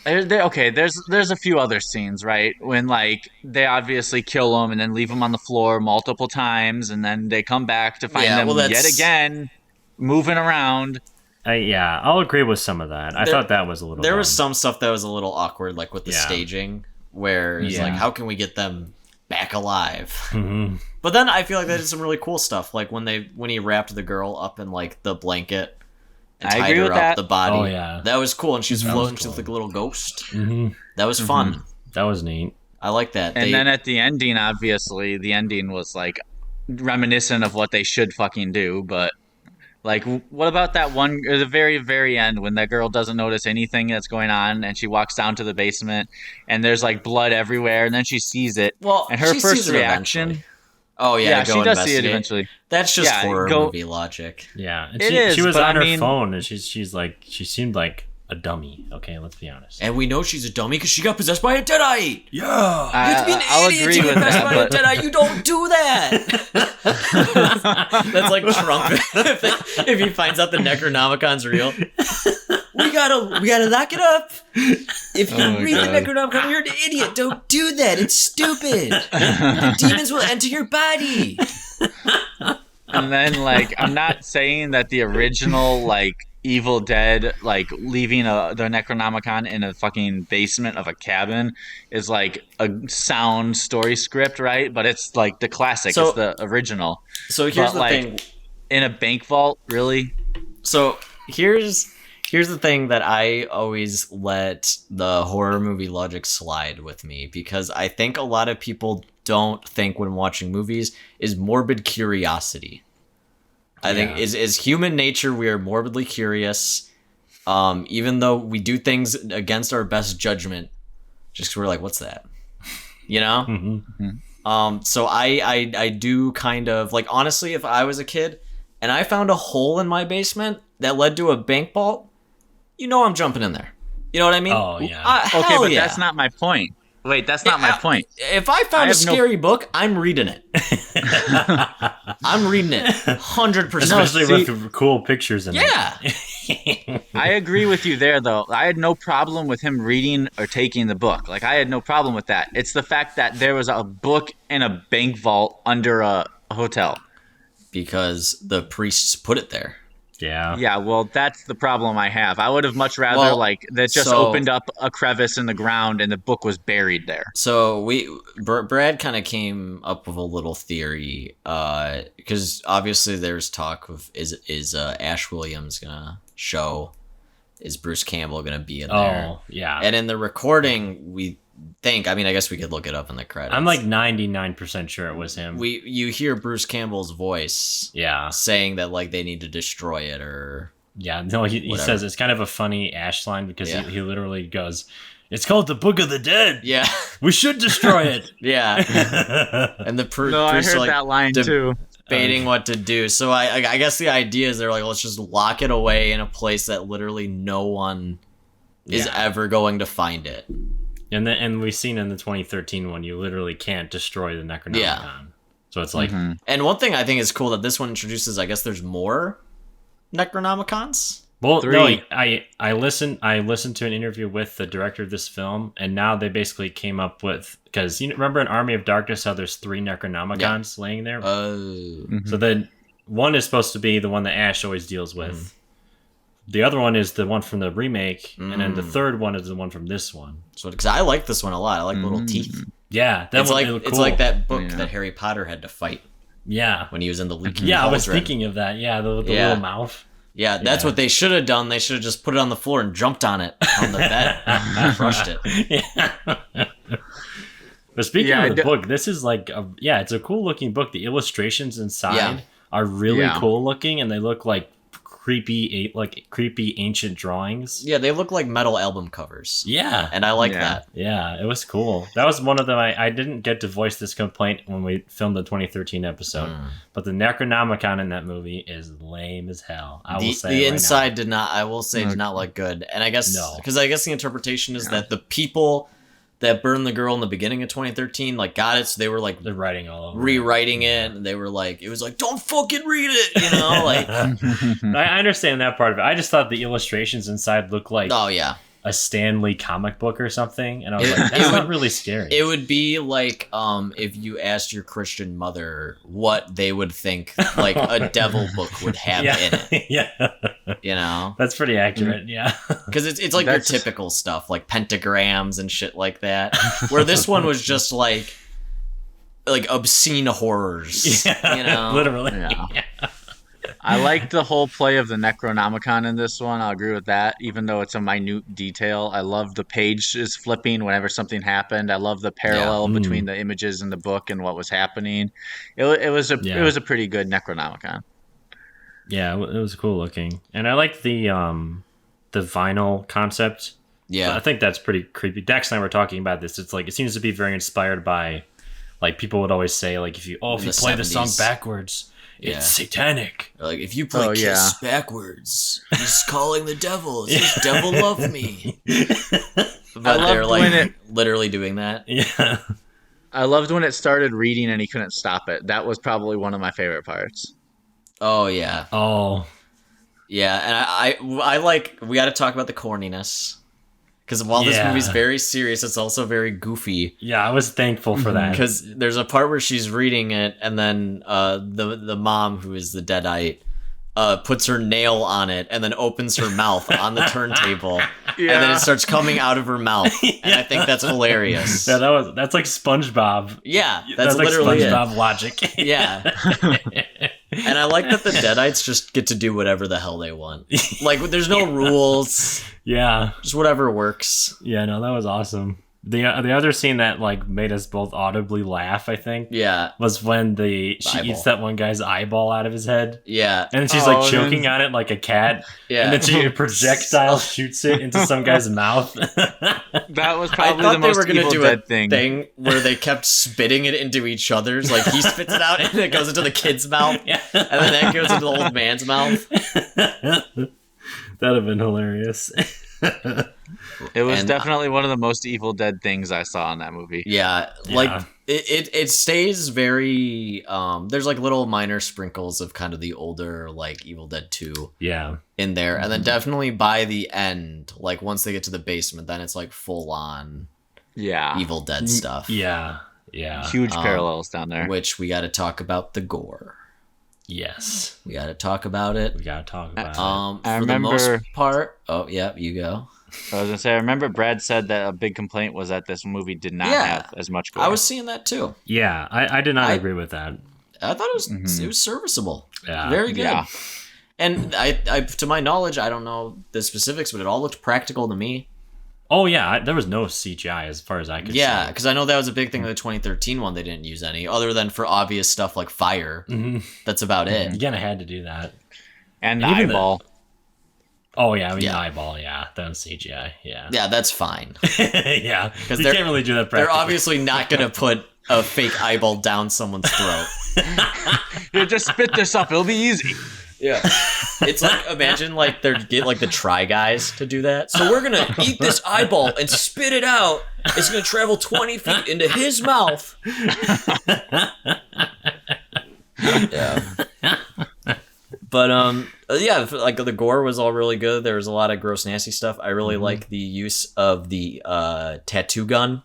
[SPEAKER 6] Okay, there's a few other scenes, right? When like they obviously kill him and then leave him on the floor multiple times, and then they come back to find
[SPEAKER 5] Yeah,
[SPEAKER 6] them
[SPEAKER 5] well,
[SPEAKER 6] yet
[SPEAKER 5] that's-
[SPEAKER 6] again moving around.
[SPEAKER 4] Yeah, I'll agree with some of that. I thought that was a little.
[SPEAKER 5] There
[SPEAKER 4] dumb.
[SPEAKER 5] was some stuff that was a little awkward, like with the
[SPEAKER 4] Yeah.
[SPEAKER 5] staging, where it's
[SPEAKER 4] Yeah.
[SPEAKER 5] like, how can we get them back alive?
[SPEAKER 4] Mhm.
[SPEAKER 5] But then I feel like they did some really cool stuff, like when he wrapped the girl up in like the blanket and
[SPEAKER 6] I
[SPEAKER 5] tied
[SPEAKER 6] agree
[SPEAKER 5] her
[SPEAKER 6] with
[SPEAKER 5] up
[SPEAKER 6] that.
[SPEAKER 5] the body.
[SPEAKER 4] Oh, yeah.
[SPEAKER 5] That was cool, and she was
[SPEAKER 4] That was
[SPEAKER 5] floating.
[SPEAKER 4] cool.
[SPEAKER 5] She looked like a little ghost.
[SPEAKER 4] Mhm.
[SPEAKER 5] That was fun.
[SPEAKER 4] That was neat.
[SPEAKER 5] I like that.
[SPEAKER 6] And then at the ending, obviously, the ending was like reminiscent of what they should fucking do. But like, what about that one at the very, very end when that girl doesn't notice anything that's going on and she walks down to the basement and there's like blood everywhere and then she sees it.
[SPEAKER 5] well,
[SPEAKER 6] And her
[SPEAKER 5] she
[SPEAKER 6] first
[SPEAKER 5] sees it
[SPEAKER 6] reaction.
[SPEAKER 5] eventually. Oh yeah,
[SPEAKER 6] Yeah,
[SPEAKER 5] to
[SPEAKER 6] she
[SPEAKER 5] go
[SPEAKER 6] does see it
[SPEAKER 5] investigate.
[SPEAKER 6] eventually.
[SPEAKER 5] That's just
[SPEAKER 6] Yeah,
[SPEAKER 5] horror
[SPEAKER 6] go-
[SPEAKER 5] movie logic.
[SPEAKER 4] Yeah, and
[SPEAKER 6] It
[SPEAKER 4] she
[SPEAKER 6] is,
[SPEAKER 4] was
[SPEAKER 6] but
[SPEAKER 4] on
[SPEAKER 6] I
[SPEAKER 4] her
[SPEAKER 6] mean-
[SPEAKER 4] phone, and she seemed like a dummy. Okay, let's be honest.
[SPEAKER 5] And we know she's a dummy because she got possessed by a deadite.
[SPEAKER 4] Yeah.
[SPEAKER 5] You have to be an
[SPEAKER 6] I'll
[SPEAKER 5] idiot
[SPEAKER 6] agree
[SPEAKER 5] to
[SPEAKER 6] with
[SPEAKER 5] get possessed
[SPEAKER 6] that,
[SPEAKER 5] by a
[SPEAKER 6] but
[SPEAKER 5] deadite. You don't do that. That's like Trump if he finds out the Necronomicon's real. We gotta lock it up. If you
[SPEAKER 6] Oh my
[SPEAKER 5] read the
[SPEAKER 6] God.
[SPEAKER 5] Necronomicon, you're an idiot. Don't do that. It's stupid. The demons will enter your body.
[SPEAKER 6] and then like, I'm not saying that the original like Evil Dead, like leaving the Necronomicon in a fucking basement of a cabin is like a sound story script, right? But it's like the classic.
[SPEAKER 5] So-
[SPEAKER 6] it's the original.
[SPEAKER 5] So here's
[SPEAKER 6] But,
[SPEAKER 5] the
[SPEAKER 6] like,
[SPEAKER 5] thing.
[SPEAKER 6] In a bank vault, really?
[SPEAKER 5] So here's the thing that I always let the horror movie logic slide with me, because I think a lot of people don't think when watching movies is morbid curiosity. I think is human nature. We are morbidly curious, even though we do things against our best judgment, just 'cause we're like, what's that? You know?
[SPEAKER 4] Mm-hmm.
[SPEAKER 5] So I do kind of like, honestly, if I was a kid and I found a hole in my basement that led to a bank vault, I'm jumping in there. You know what I mean?
[SPEAKER 4] Oh, yeah.
[SPEAKER 6] Okay,
[SPEAKER 5] hell
[SPEAKER 6] but
[SPEAKER 5] yeah.
[SPEAKER 6] that's not my point. Wait, that's not my point.
[SPEAKER 5] If I found a
[SPEAKER 6] have no-
[SPEAKER 5] scary book, I'm reading it. I'm reading it 100%.
[SPEAKER 4] Especially
[SPEAKER 6] see-
[SPEAKER 4] with cool pictures in
[SPEAKER 5] Yeah.
[SPEAKER 4] it.
[SPEAKER 6] I agree with you there, though. I had no problem with him reading or taking the book. Like, I had no problem with that. It's the fact that there was a book in a bank vault under a hotel.
[SPEAKER 5] Because the priests put it there.
[SPEAKER 4] Yeah.
[SPEAKER 6] Yeah, well, that's the problem I have. I would have much rather,
[SPEAKER 5] Well,
[SPEAKER 6] like, that just
[SPEAKER 5] so-
[SPEAKER 6] opened up a crevice in the ground and the book was buried there.
[SPEAKER 5] So Brad kind of came up with a little theory, because obviously there's talk of is Ash Williams gonna show, is Bruce Campbell gonna be in there?
[SPEAKER 4] Oh, yeah.
[SPEAKER 5] And in the recording, we think, I mean, I guess we could look it up in the credits.
[SPEAKER 4] I'm like 99% sure it was him.
[SPEAKER 5] you hear Bruce Campbell's voice,
[SPEAKER 4] Yeah.
[SPEAKER 5] saying that like they need to destroy it or
[SPEAKER 4] Yeah. No, he
[SPEAKER 5] Whatever.
[SPEAKER 4] says it's kind of a funny Ash line because
[SPEAKER 5] Yeah.
[SPEAKER 4] he literally goes, "It's called the Book of the Dead.
[SPEAKER 5] yeah,
[SPEAKER 4] We should destroy it."
[SPEAKER 5] yeah. And the
[SPEAKER 6] No, I
[SPEAKER 5] priests
[SPEAKER 6] heard
[SPEAKER 5] are, like,
[SPEAKER 6] that line, too.
[SPEAKER 5] debating what to do. So I guess the idea is they're like, let's just lock it away in a place that literally no one is
[SPEAKER 4] Yeah.
[SPEAKER 5] ever going to find it.
[SPEAKER 4] And we've seen in the 2013 one, you literally can't destroy the Necronomicon.
[SPEAKER 5] Yeah.
[SPEAKER 4] So it's like,
[SPEAKER 5] And one thing I think is cool that this one introduces, I guess there's more Necronomicons.
[SPEAKER 4] well,
[SPEAKER 6] Three.
[SPEAKER 4] no, I listened to an interview with the director of this film, and now they basically came up with, because you remember in Army of Darkness how there's 3 Necronomicons laying there. So then one is supposed to be the one that Ash always deals with. The other one is the one from the remake, and then the third one is the one from this one.
[SPEAKER 5] So because I like this one a lot. I like little teeth.
[SPEAKER 4] Yeah, that
[SPEAKER 5] It's
[SPEAKER 4] one
[SPEAKER 5] like
[SPEAKER 4] looked
[SPEAKER 5] it's
[SPEAKER 4] cool.
[SPEAKER 5] like that book
[SPEAKER 6] Yeah.
[SPEAKER 5] that Harry Potter had to fight
[SPEAKER 4] Yeah,
[SPEAKER 5] when he was in the leaking.
[SPEAKER 4] yeah, I was
[SPEAKER 5] cauldron.
[SPEAKER 4] thinking of that. Yeah, the
[SPEAKER 5] Yeah.
[SPEAKER 4] little mouth.
[SPEAKER 5] Yeah, that's
[SPEAKER 4] Yeah.
[SPEAKER 5] what they should have done. They should have just put it on the floor and jumped on it on the bed, and crushed it.
[SPEAKER 4] Yeah. But speaking
[SPEAKER 6] Yeah,
[SPEAKER 4] of the book, this is like, it's a cool looking book. The illustrations inside
[SPEAKER 5] Yeah.
[SPEAKER 4] are really
[SPEAKER 6] Yeah.
[SPEAKER 4] cool looking, and they look like creepy ancient drawings.
[SPEAKER 5] Yeah, they look like metal album covers,
[SPEAKER 4] Yeah,
[SPEAKER 5] and I like
[SPEAKER 6] Yeah.
[SPEAKER 5] that.
[SPEAKER 4] yeah, it was cool. That was one of them. I didn't get to voice this complaint when we filmed the 2013 episode, but the Necronomicon in that movie is lame as hell. I will say
[SPEAKER 5] The
[SPEAKER 4] it right now.
[SPEAKER 5] inside did not. I will say did not look good, and I guess
[SPEAKER 4] No.
[SPEAKER 5] because I guess the interpretation is that the people that burned the girl in the beginning of 2013 like got it, so they were like
[SPEAKER 4] They're writing all over.
[SPEAKER 5] rewriting it, and they were like, it was like, don't fucking read it, you know, like.
[SPEAKER 4] I understand that part of it. I just thought the illustrations inside looked like
[SPEAKER 5] Oh yeah,
[SPEAKER 4] a Stan Lee comic book or something, and I was
[SPEAKER 5] It-
[SPEAKER 4] like, that's
[SPEAKER 5] it
[SPEAKER 4] not
[SPEAKER 5] would-
[SPEAKER 4] really scary.
[SPEAKER 5] it would be like if you asked your Christian mother what they would think like a devil book would have
[SPEAKER 4] yeah,
[SPEAKER 5] in it,
[SPEAKER 4] yeah,
[SPEAKER 5] you know,
[SPEAKER 4] that's pretty accurate. Yeah,
[SPEAKER 5] because it's like
[SPEAKER 6] That's-
[SPEAKER 5] your typical stuff like pentagrams and shit like that, where this one was just like obscene horrors, you know,
[SPEAKER 4] literally.
[SPEAKER 6] Yeah. I like the whole play of the Necronomicon in this one. I'll agree with that, even though it's a minute detail. I love the pages flipping whenever something happened. I love the parallel between the images in the book and what was happening. It was a pretty good Necronomicon.
[SPEAKER 4] Yeah, it was cool looking, and I like the vinyl concept.
[SPEAKER 5] Yeah,
[SPEAKER 4] I think that's pretty creepy. Dex and I were talking about this. It's like it seems to be very inspired by, like people would always say, like if you
[SPEAKER 5] the
[SPEAKER 4] play the song
[SPEAKER 5] 70s.
[SPEAKER 4] backwards,
[SPEAKER 5] Yeah.
[SPEAKER 4] it's satanic.
[SPEAKER 5] like if you play
[SPEAKER 6] Oh,
[SPEAKER 5] Kiss
[SPEAKER 6] yeah.
[SPEAKER 5] backwards, he's calling the devil. It says, devil love me. But
[SPEAKER 6] I
[SPEAKER 5] they're
[SPEAKER 6] loved
[SPEAKER 5] like
[SPEAKER 6] when it-
[SPEAKER 5] literally doing that.
[SPEAKER 4] Yeah,
[SPEAKER 6] I loved when it started reading and he couldn't stop it. That was probably one of my favorite parts.
[SPEAKER 5] Oh yeah,
[SPEAKER 4] oh
[SPEAKER 5] yeah, and I like, we got to talk about the corniness, because while this
[SPEAKER 4] Yeah.
[SPEAKER 5] movie's very serious, it's also very goofy.
[SPEAKER 4] yeah. I was thankful for that.
[SPEAKER 5] Because there's a part where she's reading it, and then the mom, who is the deadite, puts her nail on it, and then opens her mouth on the turntable, and then it starts coming out of her mouth, and I think that's hilarious.
[SPEAKER 4] Yeah, that's like SpongeBob.
[SPEAKER 5] Yeah, that's
[SPEAKER 4] like
[SPEAKER 5] literally it.
[SPEAKER 4] SpongeBob logic.
[SPEAKER 5] Yeah. And I like that the Deadites just get to do whatever the hell they want. Like, there's no rules,
[SPEAKER 4] Yeah,
[SPEAKER 5] just whatever works.
[SPEAKER 4] yeah. No, that was awesome. The other scene that like made us both audibly laugh, I think,
[SPEAKER 5] Yeah,
[SPEAKER 4] was when she
[SPEAKER 5] eyeball.
[SPEAKER 4] eats that one guy's eyeball out of his head,
[SPEAKER 5] yeah,
[SPEAKER 4] and then she's
[SPEAKER 6] Oh,
[SPEAKER 4] like
[SPEAKER 6] and
[SPEAKER 4] choking
[SPEAKER 6] then-
[SPEAKER 4] on it like a cat,
[SPEAKER 5] yeah.
[SPEAKER 4] and then she a projectile shoots it into some guy's mouth.
[SPEAKER 6] That was
[SPEAKER 5] I
[SPEAKER 6] probably
[SPEAKER 5] thought
[SPEAKER 6] the
[SPEAKER 5] they
[SPEAKER 6] most
[SPEAKER 5] were gonna
[SPEAKER 6] Evil
[SPEAKER 5] do
[SPEAKER 6] Dead
[SPEAKER 5] a
[SPEAKER 6] thing.
[SPEAKER 5] where they kept spitting it into each other's. Like he spits it out and it goes into the kid's mouth,
[SPEAKER 4] Yeah.
[SPEAKER 5] and then that goes into the old man's mouth.
[SPEAKER 4] That'd have been hilarious.
[SPEAKER 6] It was
[SPEAKER 5] And-
[SPEAKER 6] definitely one of the most Evil Dead things I saw in that movie.
[SPEAKER 5] Yeah, like it stays very there's like little minor sprinkles of kind of the older like Evil Dead 2
[SPEAKER 4] Yeah.
[SPEAKER 5] in there. And then definitely by the end, like once they get to the basement, then it's like full on
[SPEAKER 6] Yeah.
[SPEAKER 5] Evil Dead stuff.
[SPEAKER 4] Yeah. Yeah.
[SPEAKER 6] Huge parallels down there.
[SPEAKER 5] Which we got to talk about the gore.
[SPEAKER 4] Yes.
[SPEAKER 5] We got to talk about it.
[SPEAKER 4] We gotta talk about it.
[SPEAKER 6] I
[SPEAKER 5] For the most
[SPEAKER 6] remember-
[SPEAKER 5] part. Oh, yeah, you go.
[SPEAKER 6] I was gonna say, I remember Brad said that a big complaint was that this movie did not
[SPEAKER 5] Yeah.
[SPEAKER 6] have as much gore.
[SPEAKER 5] I was seeing that too.
[SPEAKER 4] Yeah, I did not
[SPEAKER 5] I-
[SPEAKER 4] agree with that.
[SPEAKER 5] I thought it was serviceable.
[SPEAKER 4] Yeah.
[SPEAKER 5] Very good.
[SPEAKER 6] Yeah.
[SPEAKER 5] And I, to my knowledge, I don't know the specifics, but it all looked practical to me.
[SPEAKER 4] Oh yeah, there was no CGI as far as I could
[SPEAKER 5] Yeah,
[SPEAKER 4] see.
[SPEAKER 5] because I know that was a big thing in the 2013 one. They didn't use any, other than for obvious stuff like fire.
[SPEAKER 4] Mm-hmm.
[SPEAKER 5] That's about
[SPEAKER 4] You
[SPEAKER 5] it.
[SPEAKER 4] kind of had to do that.
[SPEAKER 6] And the
[SPEAKER 4] And even the-
[SPEAKER 6] eyeball.
[SPEAKER 4] Oh yeah, I mean
[SPEAKER 5] Yeah.
[SPEAKER 4] the eyeball. Yeah, that was CGI. Yeah.
[SPEAKER 5] Yeah, that's fine.
[SPEAKER 4] Yeah, because you
[SPEAKER 5] they're-
[SPEAKER 4] can't really do that.
[SPEAKER 5] They're
[SPEAKER 4] Practically.
[SPEAKER 5] obviously not going to put a fake eyeball down someone's throat.
[SPEAKER 6] Here, just spit this up. It'll be easy.
[SPEAKER 5] Yeah. It's like, imagine like they get like the Try Guys to do that. So we're going to eat this eyeball and spit it out. It's going to travel 20 feet into his mouth. Yeah. But yeah, like the gore was all really good. There was a lot of gross, nasty stuff. I really like the use of the tattoo gun.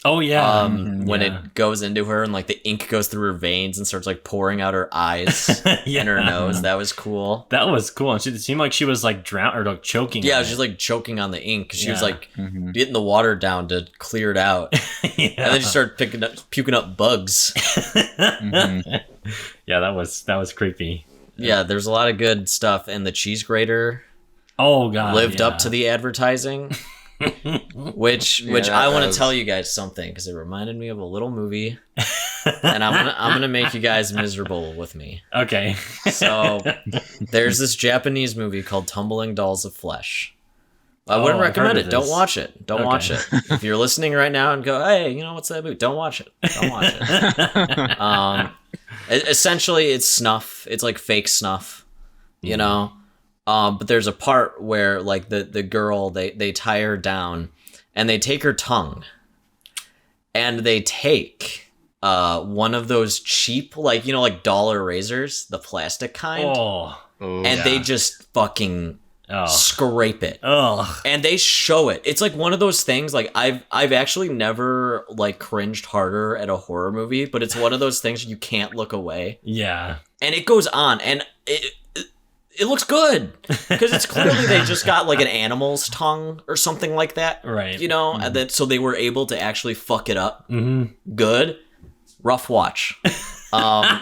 [SPEAKER 4] Oh yeah.
[SPEAKER 5] When it goes into her and like the ink goes through her veins and starts like pouring out her eyes and her nose. That was cool.
[SPEAKER 4] That was cool. And it seemed like she was like drowned or like choking.
[SPEAKER 5] Yeah,
[SPEAKER 4] on
[SPEAKER 5] she's
[SPEAKER 4] it.
[SPEAKER 5] like choking on the ink. She was
[SPEAKER 4] Yeah.
[SPEAKER 5] like getting the water down to clear it out,
[SPEAKER 4] Yeah.
[SPEAKER 5] and then she started puking up bugs.
[SPEAKER 4] Yeah, that was creepy.
[SPEAKER 5] Yeah, there's a lot of good stuff, and the cheese grater
[SPEAKER 4] Oh god,
[SPEAKER 5] lived
[SPEAKER 4] yeah.
[SPEAKER 5] up to the advertising. which
[SPEAKER 6] that
[SPEAKER 5] I want to
[SPEAKER 6] does.
[SPEAKER 5] tell you guys something because it reminded me of a little movie, and I'm gonna make you guys miserable with me.
[SPEAKER 4] Okay.
[SPEAKER 5] So there's this Japanese movie called Tumbling Dolls of Flesh. I wouldn't
[SPEAKER 4] I've
[SPEAKER 5] recommend
[SPEAKER 4] heard
[SPEAKER 5] it.
[SPEAKER 4] of
[SPEAKER 5] Don't
[SPEAKER 4] this.
[SPEAKER 5] watch it. Don't
[SPEAKER 4] Okay.
[SPEAKER 5] watch it. If you're listening right now and go, hey, you know what's that movie? Don't watch it. Don't watch it. Essentially, it's snuff. It's like fake snuff, you know. But there's a part where like the girl they tie her down and they take her tongue and they take one of those cheap like like dollar razors, the plastic kind,
[SPEAKER 4] Oh.
[SPEAKER 5] and they just fucking
[SPEAKER 4] Oh.
[SPEAKER 5] scrape it.
[SPEAKER 4] Oh.
[SPEAKER 5] And they show it. It's like one of those things. Like I've actually never like cringed harder at a horror movie, but it's one of those things you can't look away.
[SPEAKER 4] Yeah.
[SPEAKER 5] And it goes on, and it looks good because it's clearly they just got like an animal's tongue or something like that,
[SPEAKER 4] Right.
[SPEAKER 5] You know, and then so they were able to actually fuck it up.
[SPEAKER 4] Mm-hmm.
[SPEAKER 5] Good, rough watch. But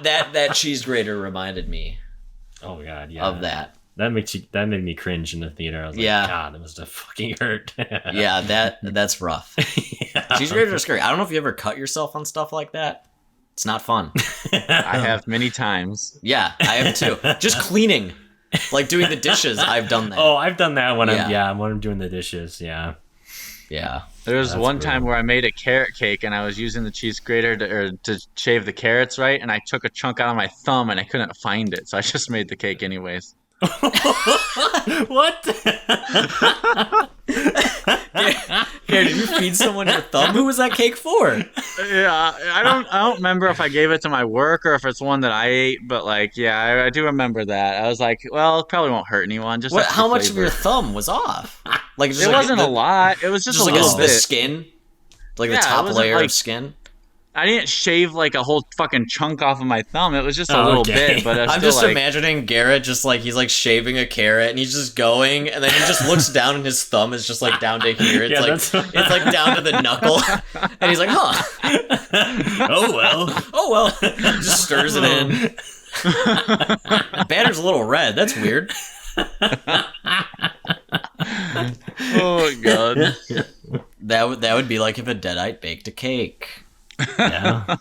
[SPEAKER 5] that cheese grater reminded me
[SPEAKER 4] Oh god, yeah.
[SPEAKER 5] of that.
[SPEAKER 4] That made me cringe in the theater. I was
[SPEAKER 5] Yeah.
[SPEAKER 4] like, God, that must have fucking hurt.
[SPEAKER 5] Yeah, that's rough. Cheese graters are scary. I don't know if you ever cut yourself on stuff like that. It's not fun.
[SPEAKER 6] I have many times.
[SPEAKER 5] Yeah, I have too. Just cleaning, like doing the dishes. I've done that.
[SPEAKER 4] Oh, I've done that when
[SPEAKER 5] Yeah.
[SPEAKER 4] when I'm doing the dishes. Yeah.
[SPEAKER 5] Yeah.
[SPEAKER 6] There was
[SPEAKER 4] That's
[SPEAKER 6] one
[SPEAKER 4] brutal.
[SPEAKER 6] time where I made a carrot cake and I was using the cheese grater to shave the carrots right, and I took a chunk out of my thumb and I couldn't find it, so I just made the cake anyways.
[SPEAKER 4] What?
[SPEAKER 5] Here, did you feed someone your thumb? Who was that cake for?
[SPEAKER 6] Yeah, I don't remember if I gave it to my work or if it's one that I ate, but like, yeah, I do remember that. I was like, well, it probably won't hurt anyone. Just
[SPEAKER 5] What?
[SPEAKER 6] extra
[SPEAKER 5] How much of
[SPEAKER 6] flavor.
[SPEAKER 5] your thumb was off? Like just
[SPEAKER 6] It
[SPEAKER 5] like
[SPEAKER 6] wasn't
[SPEAKER 5] the,
[SPEAKER 6] a lot. It was just a
[SPEAKER 5] like
[SPEAKER 6] little
[SPEAKER 5] the
[SPEAKER 6] bit.
[SPEAKER 5] skin, like
[SPEAKER 6] Yeah,
[SPEAKER 5] the
[SPEAKER 6] it
[SPEAKER 5] top
[SPEAKER 6] wasn't
[SPEAKER 5] layer
[SPEAKER 6] like-
[SPEAKER 5] of skin.
[SPEAKER 6] I didn't shave like a whole fucking chunk off of my thumb. It was just a
[SPEAKER 4] Oh,
[SPEAKER 6] little
[SPEAKER 4] okay.
[SPEAKER 6] bit, but I was
[SPEAKER 5] I'm
[SPEAKER 6] still
[SPEAKER 5] just
[SPEAKER 6] like,
[SPEAKER 5] imagining Garrett just like he's like shaving a carrot and he's just going and then he just looks down and his thumb is just like down to here. It's
[SPEAKER 4] Yeah,
[SPEAKER 5] like
[SPEAKER 4] that's-
[SPEAKER 5] it's like down to the knuckle, and he's like, huh.
[SPEAKER 4] Oh well.
[SPEAKER 5] Oh well, just stirs it in. The batter's a little red. That's weird.
[SPEAKER 6] oh god.
[SPEAKER 5] That would be like if a deadite baked a cake.
[SPEAKER 4] Yeah.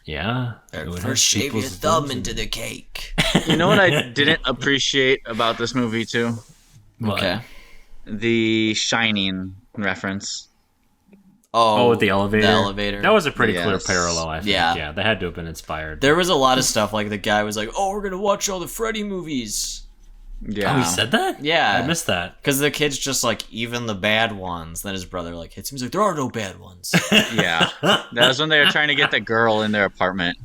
[SPEAKER 4] Yeah. It would have
[SPEAKER 5] First, shave your
[SPEAKER 4] people's
[SPEAKER 5] thumb
[SPEAKER 4] thumbs
[SPEAKER 5] into the cake.
[SPEAKER 6] You know what I didn't appreciate about this movie too?
[SPEAKER 4] What?
[SPEAKER 5] Okay.
[SPEAKER 6] The Shining reference.
[SPEAKER 4] Oh, with the elevator.
[SPEAKER 5] The elevator.
[SPEAKER 4] That was a pretty clear
[SPEAKER 6] Yes.
[SPEAKER 4] parallel, I think.
[SPEAKER 5] Yeah.
[SPEAKER 4] Yeah, they had to have been inspired.
[SPEAKER 5] There was a lot of stuff like the guy was like, "Oh, we're gonna watch all the Freddy movies,"
[SPEAKER 6] Yeah.
[SPEAKER 4] Oh, he said that?
[SPEAKER 5] Yeah.
[SPEAKER 4] I missed that.
[SPEAKER 5] Because the kid's just like, even the bad ones. Then his brother like hits him. He's like, there are no bad ones.
[SPEAKER 6] Yeah. That was when they were trying to get the girl in their apartment.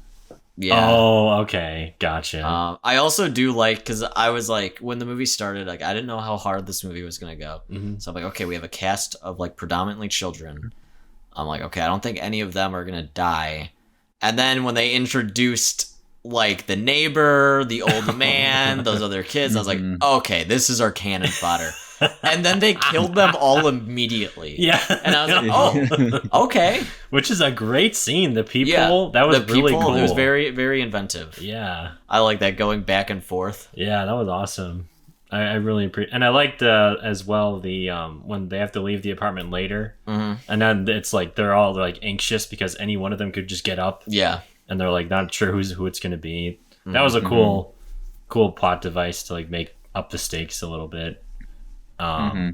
[SPEAKER 5] Yeah.
[SPEAKER 4] Oh, okay. Gotcha.
[SPEAKER 5] I also do like, because I was like, when the movie started, like I didn't know how hard this movie was gonna go.
[SPEAKER 4] Mm-hmm.
[SPEAKER 5] So I'm like, okay, we have a cast of like predominantly children. I'm like, okay, I don't think any of them are gonna die. And then when they introduced like the neighbor, the old man, those other kids, I was like, okay, this is our cannon fodder. And then they killed them all immediately.
[SPEAKER 4] Yeah.
[SPEAKER 5] And I was like, oh, okay.
[SPEAKER 4] Which is a great scene. The people, that was really cool.
[SPEAKER 5] It was very, very inventive.
[SPEAKER 4] Yeah.
[SPEAKER 5] I like that going back and forth.
[SPEAKER 4] Yeah, that was awesome. I really appreciate, and I liked as well the when they have to leave the apartment later, and then it's like they're all like anxious because any one of them could just get up.
[SPEAKER 5] Yeah. And
[SPEAKER 4] they're like not sure who it's gonna be. That was a cool plot device to like make up the stakes a little bit. Yeah,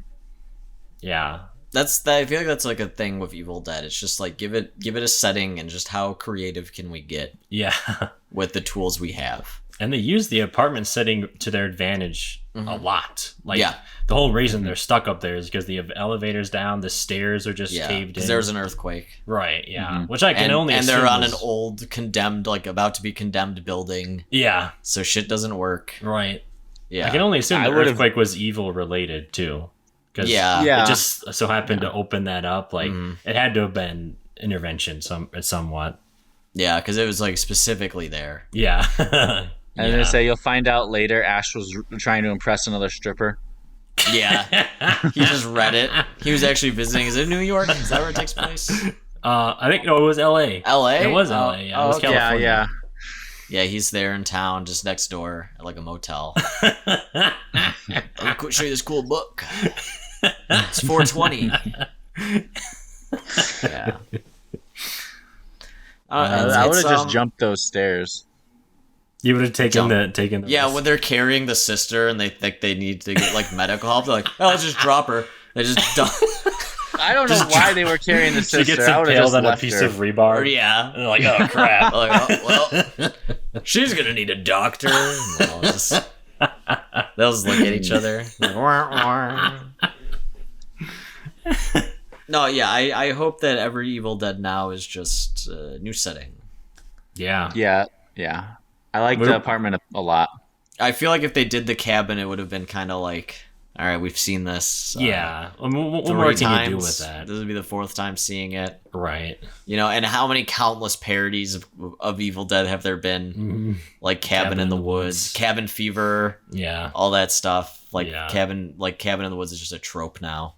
[SPEAKER 4] I feel like that's like a thing with Evil Dead. It's just like give it a setting and just how creative can we get? Yeah,
[SPEAKER 5] with the tools we have.
[SPEAKER 4] And they use the apartment setting to their advantage a lot. Like the whole reason they're stuck up there is because the elevator's down, the stairs are just caved in.
[SPEAKER 5] Because there's an earthquake.
[SPEAKER 4] Right, yeah. Which I can only assume
[SPEAKER 5] they're on an old condemned, like about to be condemned building.
[SPEAKER 4] Yeah.
[SPEAKER 5] So shit doesn't work.
[SPEAKER 4] Right.
[SPEAKER 5] Yeah.
[SPEAKER 4] I can only assume the earthquake was evil related too. Because it just so happened to open that up. Like it had to have been intervention somewhat. Yeah,
[SPEAKER 5] because it was like specifically there.
[SPEAKER 4] Yeah.
[SPEAKER 6] And they say you'll find out later Ash was trying to impress another stripper.
[SPEAKER 5] Yeah. He just read it. He was actually visiting. Is it New York? Is that where it takes place?
[SPEAKER 4] I think it was L.A.
[SPEAKER 5] L.A.?
[SPEAKER 4] It was L.A. Yeah, it was California.
[SPEAKER 5] Yeah, he's there in town, just next door, at like a motel. I'll show you this cool book. It's 420. Yeah.
[SPEAKER 6] I would have just jumped those stairs.
[SPEAKER 4] You would have taken the
[SPEAKER 5] yeah, when they're carrying the sister and they think they need to get like medical help, they're like, oh, let's just drop her. They just dump.
[SPEAKER 6] I don't know why they were carrying the sister.
[SPEAKER 4] She gets impaled on a piece of rebar.
[SPEAKER 5] Yeah.
[SPEAKER 4] And they're like, oh crap.
[SPEAKER 5] Like, oh, well, she's gonna need a doctor. They'll just look at each other. Like, wah, wah. No, yeah, I hope that every Evil Dead now is just a new setting.
[SPEAKER 4] Yeah.
[SPEAKER 6] Yeah. I like the apartment a lot.
[SPEAKER 5] I feel like if they did the cabin, it would have been kind of like, all right, we've seen this.
[SPEAKER 4] Yeah. What more can you do with that?
[SPEAKER 5] This would be the fourth time seeing it.
[SPEAKER 4] Right.
[SPEAKER 5] You know, and how many countless parodies of Evil Dead have there been? Mm-hmm. Like Cabin in the Woods, Cabin Fever.
[SPEAKER 4] Yeah.
[SPEAKER 5] All that stuff. Cabin in the Woods is just a trope now.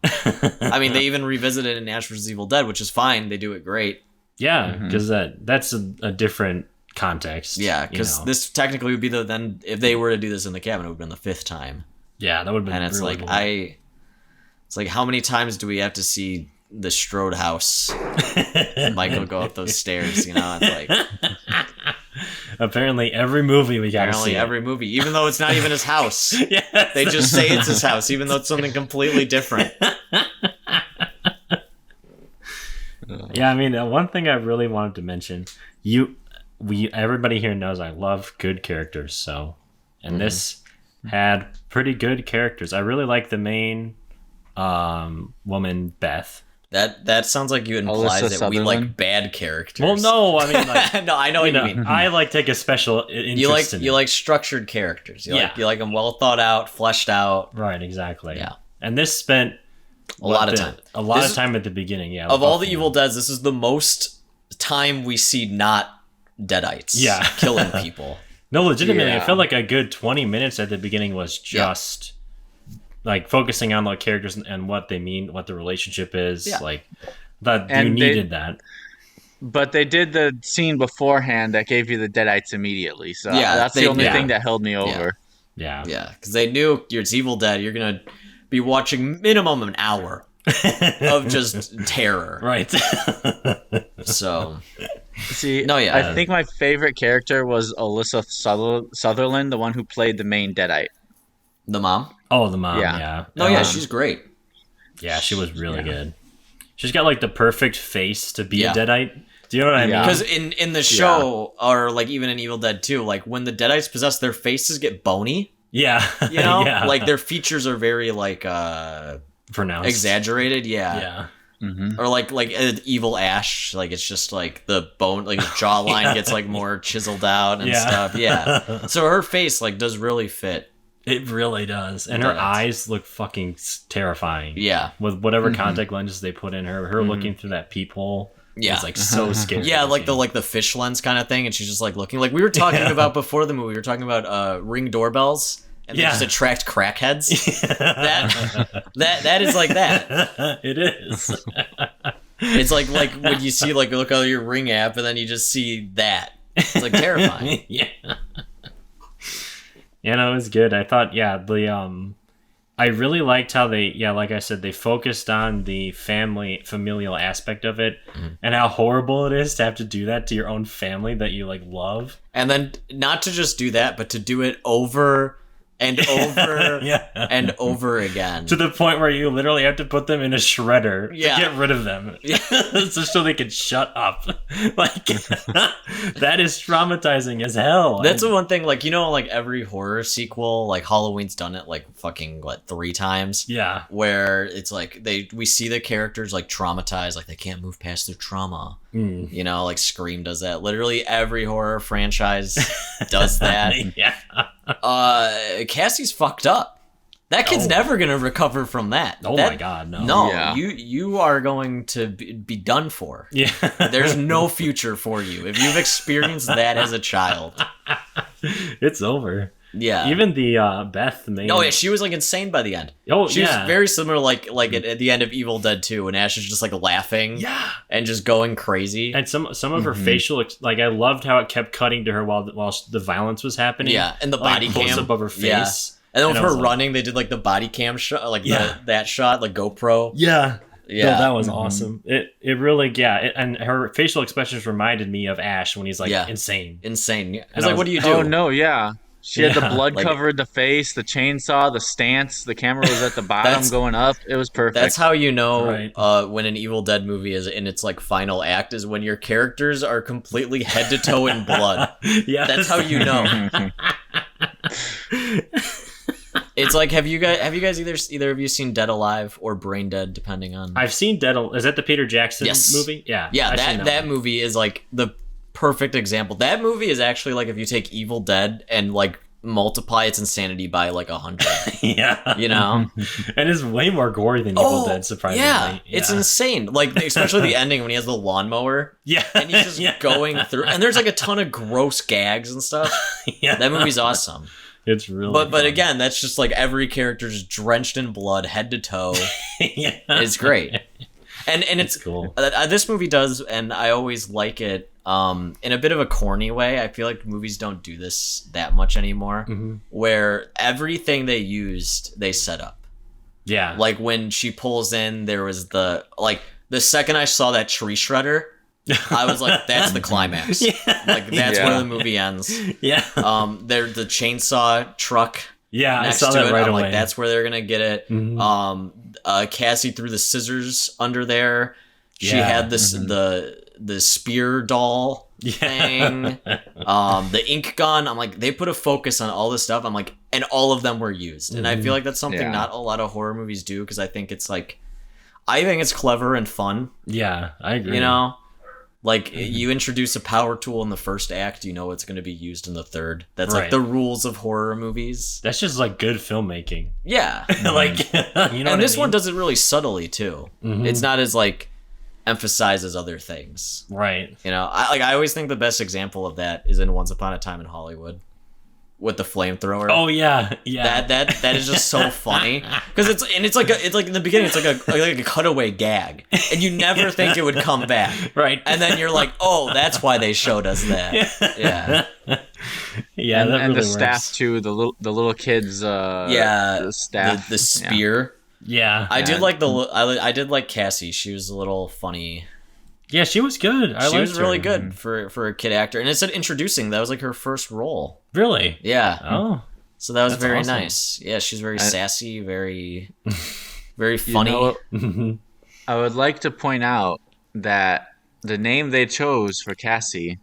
[SPEAKER 5] I mean, they even revisit it in Ash vs. Evil Dead, which is fine. They do it great.
[SPEAKER 4] Yeah, because that's a different context.
[SPEAKER 5] Yeah, because this technically would be then if they were to do this in the cabin, it would have been the fifth time.
[SPEAKER 4] Yeah, that would have been.
[SPEAKER 5] And it's really cool. It's like how many times do we have to see the Strode house? Michael go up those stairs. You know, it's like
[SPEAKER 4] apparently every movie we got to see.
[SPEAKER 5] Every movie, even though it's not even his house. Yes. They just say it's his house, even though it's something completely different.
[SPEAKER 4] Yeah, I mean, one thing I really wanted to mention, everybody here knows I love good characters, so, and this had pretty good characters. I really like the main woman, Beth.
[SPEAKER 5] That sounds like you implies that we like bad characters.
[SPEAKER 4] Well, no, I mean, like,
[SPEAKER 5] no, I know what you mean.
[SPEAKER 4] I like take a special interest in
[SPEAKER 5] you like structured characters. You like them well thought out, fleshed out.
[SPEAKER 4] Right, exactly.
[SPEAKER 5] Yeah,
[SPEAKER 4] and this spent
[SPEAKER 5] a lot of time
[SPEAKER 4] at the beginning. Yeah,
[SPEAKER 5] of all the Evil Deads, this is the most time we see not Deadites.
[SPEAKER 4] Yeah,
[SPEAKER 5] killing people.
[SPEAKER 4] No, legitimately, I felt like a good 20 minutes at the beginning was just like focusing on the characters and what they mean, what the relationship is. Yeah. Like that you needed that.
[SPEAKER 6] But they did the scene beforehand that gave you the Deadites immediately. So that's the only thing that held me over.
[SPEAKER 4] Yeah.
[SPEAKER 5] Yeah, because they knew it's Evil Dead. You're going to be watching minimum an hour of just terror.
[SPEAKER 4] Right.
[SPEAKER 5] So...
[SPEAKER 6] See, I think my favorite character was Alyssa Sutherland, the one who played the main Deadite.
[SPEAKER 5] The mom?
[SPEAKER 4] Oh, the mom, yeah.
[SPEAKER 5] No, she's great.
[SPEAKER 4] Yeah, she was really good. She's got, like, the perfect face to be a Deadite. Do you know what I mean?
[SPEAKER 5] Because in the show, or, like, even in Evil Dead 2, like, when the Deadites possess, their faces get bony.
[SPEAKER 4] Yeah.
[SPEAKER 5] You know,
[SPEAKER 4] Yeah.
[SPEAKER 5] like their features are very like
[SPEAKER 4] pronounced.
[SPEAKER 5] exaggerated. Yeah.
[SPEAKER 4] Yeah.
[SPEAKER 5] Or like evil Ash, like it's just like the bone, like his jawline gets like more chiseled out and stuff. Yeah. So her face like does really fit.
[SPEAKER 4] It really does. And
[SPEAKER 5] It
[SPEAKER 4] her
[SPEAKER 5] does.
[SPEAKER 4] eyes look fucking terrifying.
[SPEAKER 5] Yeah.
[SPEAKER 4] With whatever contact lenses they put in her. Her looking through that peephole.
[SPEAKER 5] Yeah.
[SPEAKER 4] It's like so scary.
[SPEAKER 5] Yeah, like the fish lens kind of thing, and she's just like looking like we were talking about before the movie. We were talking about Ring doorbells. And they just attract crackheads. that is like that.
[SPEAKER 4] It is.
[SPEAKER 5] It's like when you see like look at your Ring app and then you just see that. It's like terrifying.
[SPEAKER 4] Yeah. Yeah, no, it was good. I thought, I really liked how they, like I said, they focused on the familial aspect of it, and how horrible it is to have to do that to your own family that you like love.
[SPEAKER 5] And then not to just do that, but to do it over and over and over again.
[SPEAKER 4] To the point where you literally have to put them in a shredder to get rid of them. Just so they can shut up. Like, that is traumatizing as hell.
[SPEAKER 5] That's the one thing, like, you know, like every horror sequel, like Halloween's done it like fucking, 3 times?
[SPEAKER 4] Yeah.
[SPEAKER 5] Where it's like we see the characters like traumatized, like they can't move past their trauma. You know, like Scream does that. Literally every horror franchise does that.
[SPEAKER 4] Yeah.
[SPEAKER 5] Cassie's fucked up. That kid's never gonna recover from that.
[SPEAKER 4] My god, no.
[SPEAKER 5] No,
[SPEAKER 6] Yeah.
[SPEAKER 5] you are going to be done for.
[SPEAKER 4] Yeah.
[SPEAKER 5] There's no future for you if you've experienced that as a child.
[SPEAKER 4] It's over.
[SPEAKER 5] Yeah.
[SPEAKER 4] Even the Beth main.
[SPEAKER 5] Oh yeah, she was like insane by the end.
[SPEAKER 4] Oh,
[SPEAKER 5] she
[SPEAKER 4] yeah.
[SPEAKER 5] was very similar, like at the end of Evil Dead 2, when Ash is just like laughing, and just going crazy.
[SPEAKER 4] And some of her facial, like I loved how it kept cutting to her while the violence was happening.
[SPEAKER 5] Yeah, and the body
[SPEAKER 4] close
[SPEAKER 5] cam
[SPEAKER 4] up of her face.
[SPEAKER 5] Yeah. And then with
[SPEAKER 4] I
[SPEAKER 5] her
[SPEAKER 4] was like-
[SPEAKER 5] running, they did like the body cam shot, like that shot, like GoPro.
[SPEAKER 4] Yeah.
[SPEAKER 5] Yeah.
[SPEAKER 4] No, that was awesome. It really, and her facial expressions reminded me of Ash when he's like insane.
[SPEAKER 5] Insane. It's
[SPEAKER 4] And
[SPEAKER 5] like,
[SPEAKER 4] I
[SPEAKER 5] what
[SPEAKER 4] was-
[SPEAKER 5] do you do?
[SPEAKER 6] Oh no, yeah. She had the
[SPEAKER 4] Yeah.
[SPEAKER 6] blood
[SPEAKER 5] Like-
[SPEAKER 6] covered the face, the chainsaw, the stance. The camera was at the bottom,
[SPEAKER 5] That's-
[SPEAKER 6] going up. It was perfect.
[SPEAKER 5] That's how you know
[SPEAKER 4] Right.
[SPEAKER 5] when an Evil Dead movie is in its like final act, is when your characters are completely head to toe in blood.
[SPEAKER 4] Yeah.
[SPEAKER 5] That's how you know. It's like, have you guys either of you seen Dead Alive or Brain Dead, depending on?
[SPEAKER 4] I've seen Dead. Is that the Peter Jackson
[SPEAKER 5] Yes.
[SPEAKER 4] movie? Yeah.
[SPEAKER 5] Yeah,
[SPEAKER 4] I've seen
[SPEAKER 5] that
[SPEAKER 4] one.
[SPEAKER 5] movie is like the perfect example. That movie is actually like if you take Evil Dead and like multiply its insanity by like 100.
[SPEAKER 4] Yeah.
[SPEAKER 5] You know?
[SPEAKER 4] And it's way more gory than Evil Dead, surprisingly.
[SPEAKER 5] Yeah, it's insane. Like especially the ending when he has the lawnmower.
[SPEAKER 4] Yeah.
[SPEAKER 5] And he's just going through, and there's like a ton of gross gags and stuff.
[SPEAKER 4] Yeah.
[SPEAKER 5] That movie's awesome.
[SPEAKER 4] It's really
[SPEAKER 5] But
[SPEAKER 4] fun.
[SPEAKER 5] again, that's just like every character's drenched in blood, head to toe.
[SPEAKER 4] Yeah.
[SPEAKER 5] It's great. And it's
[SPEAKER 4] cool.
[SPEAKER 5] This movie does, and I always like it in a bit of a corny way. I feel like movies don't do this that much anymore, where everything they used, they set up.
[SPEAKER 4] Yeah.
[SPEAKER 5] Like when she pulls in, there was the second I saw that tree shredder, I was like, that's the climax. Like that's where the movie ends.
[SPEAKER 4] Yeah.
[SPEAKER 5] There the chainsaw truck.
[SPEAKER 4] Yeah, I
[SPEAKER 5] Next
[SPEAKER 4] saw
[SPEAKER 5] to
[SPEAKER 4] that
[SPEAKER 5] it,
[SPEAKER 4] right
[SPEAKER 5] I'm
[SPEAKER 4] away.
[SPEAKER 5] like, that's where they're gonna get it. Cassie threw the scissors under there. She
[SPEAKER 4] Yeah.
[SPEAKER 5] had this the spear doll thing. The ink gun. I'm like, they put a focus on all this stuff. I'm like, and all of them were used. And I feel like that's something
[SPEAKER 6] Yeah.
[SPEAKER 5] not a lot of horror movies do, because I think it's clever and fun.
[SPEAKER 4] Yeah, I agree.
[SPEAKER 5] You know? Like, you introduce a power tool in the first act, you know it's going to be used in the third. That's like
[SPEAKER 4] Right.
[SPEAKER 5] the rules of horror movies.
[SPEAKER 4] That's just like good filmmaking.
[SPEAKER 5] Yeah.
[SPEAKER 4] Like, you know what
[SPEAKER 5] And this
[SPEAKER 4] I
[SPEAKER 5] one
[SPEAKER 4] mean?
[SPEAKER 5] does it really subtly too. It's not as like emphasizes other things.
[SPEAKER 4] Right.
[SPEAKER 5] You know, I always think the best example of that is in Once Upon a Time in Hollywood with the flamethrower.
[SPEAKER 4] Oh yeah, yeah.
[SPEAKER 5] That is just so funny because it's like in the beginning it's like a cutaway gag, and you never think it would come back,
[SPEAKER 4] right.
[SPEAKER 5] and then you're like, oh, that's why they showed us that. Yeah.
[SPEAKER 4] Yeah,
[SPEAKER 6] and,
[SPEAKER 4] that
[SPEAKER 6] and
[SPEAKER 4] really
[SPEAKER 6] the staff
[SPEAKER 4] works.
[SPEAKER 6] too. The little kids.
[SPEAKER 5] Yeah,
[SPEAKER 6] the staff.
[SPEAKER 5] the spear.
[SPEAKER 4] Yeah,
[SPEAKER 5] I did like I did like Cassie. She was a little funny.
[SPEAKER 4] yeah, she was good.
[SPEAKER 5] She was
[SPEAKER 4] liked
[SPEAKER 5] really
[SPEAKER 4] her.
[SPEAKER 5] good for a kid actor, and it said introducing. That was like her first role.
[SPEAKER 4] Really?
[SPEAKER 5] Yeah.
[SPEAKER 4] Oh,
[SPEAKER 5] So that was
[SPEAKER 4] That's
[SPEAKER 5] very
[SPEAKER 4] awesome.
[SPEAKER 5] nice. Yeah, she's very sassy, very funny.
[SPEAKER 6] You know, I would like to point out that the name they chose for Cassie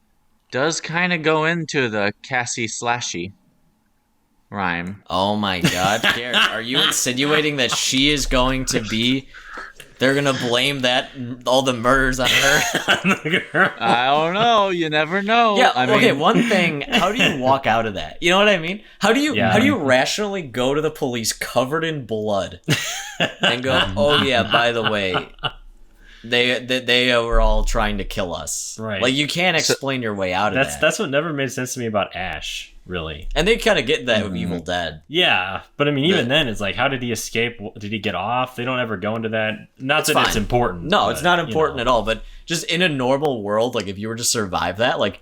[SPEAKER 6] does kind of go into the Cassie Slashy. rhyme.
[SPEAKER 5] Oh my god, Garrett, are you insinuating that she is going to be... They're gonna blame all the murders on her?
[SPEAKER 6] I don't know. You never know.
[SPEAKER 5] Yeah,
[SPEAKER 6] I mean,
[SPEAKER 5] okay, one thing, how do you walk out of that? You know what I mean? How do you rationally go to the police covered in blood and go, oh yeah, by the way, they were all trying to kill us.
[SPEAKER 4] Right.
[SPEAKER 5] Like, you can't explain your way out of that.
[SPEAKER 4] That's what never made sense to me about Ash, really.
[SPEAKER 5] And they kind of get that with Evil Dead.
[SPEAKER 4] Yeah, but I mean, even then, it's like, how did he escape? Did he get off? They don't ever go into that. Not that it's important.
[SPEAKER 5] No,
[SPEAKER 4] but,
[SPEAKER 5] it's not important at all. But just in a normal world, like, if you were to survive that, like,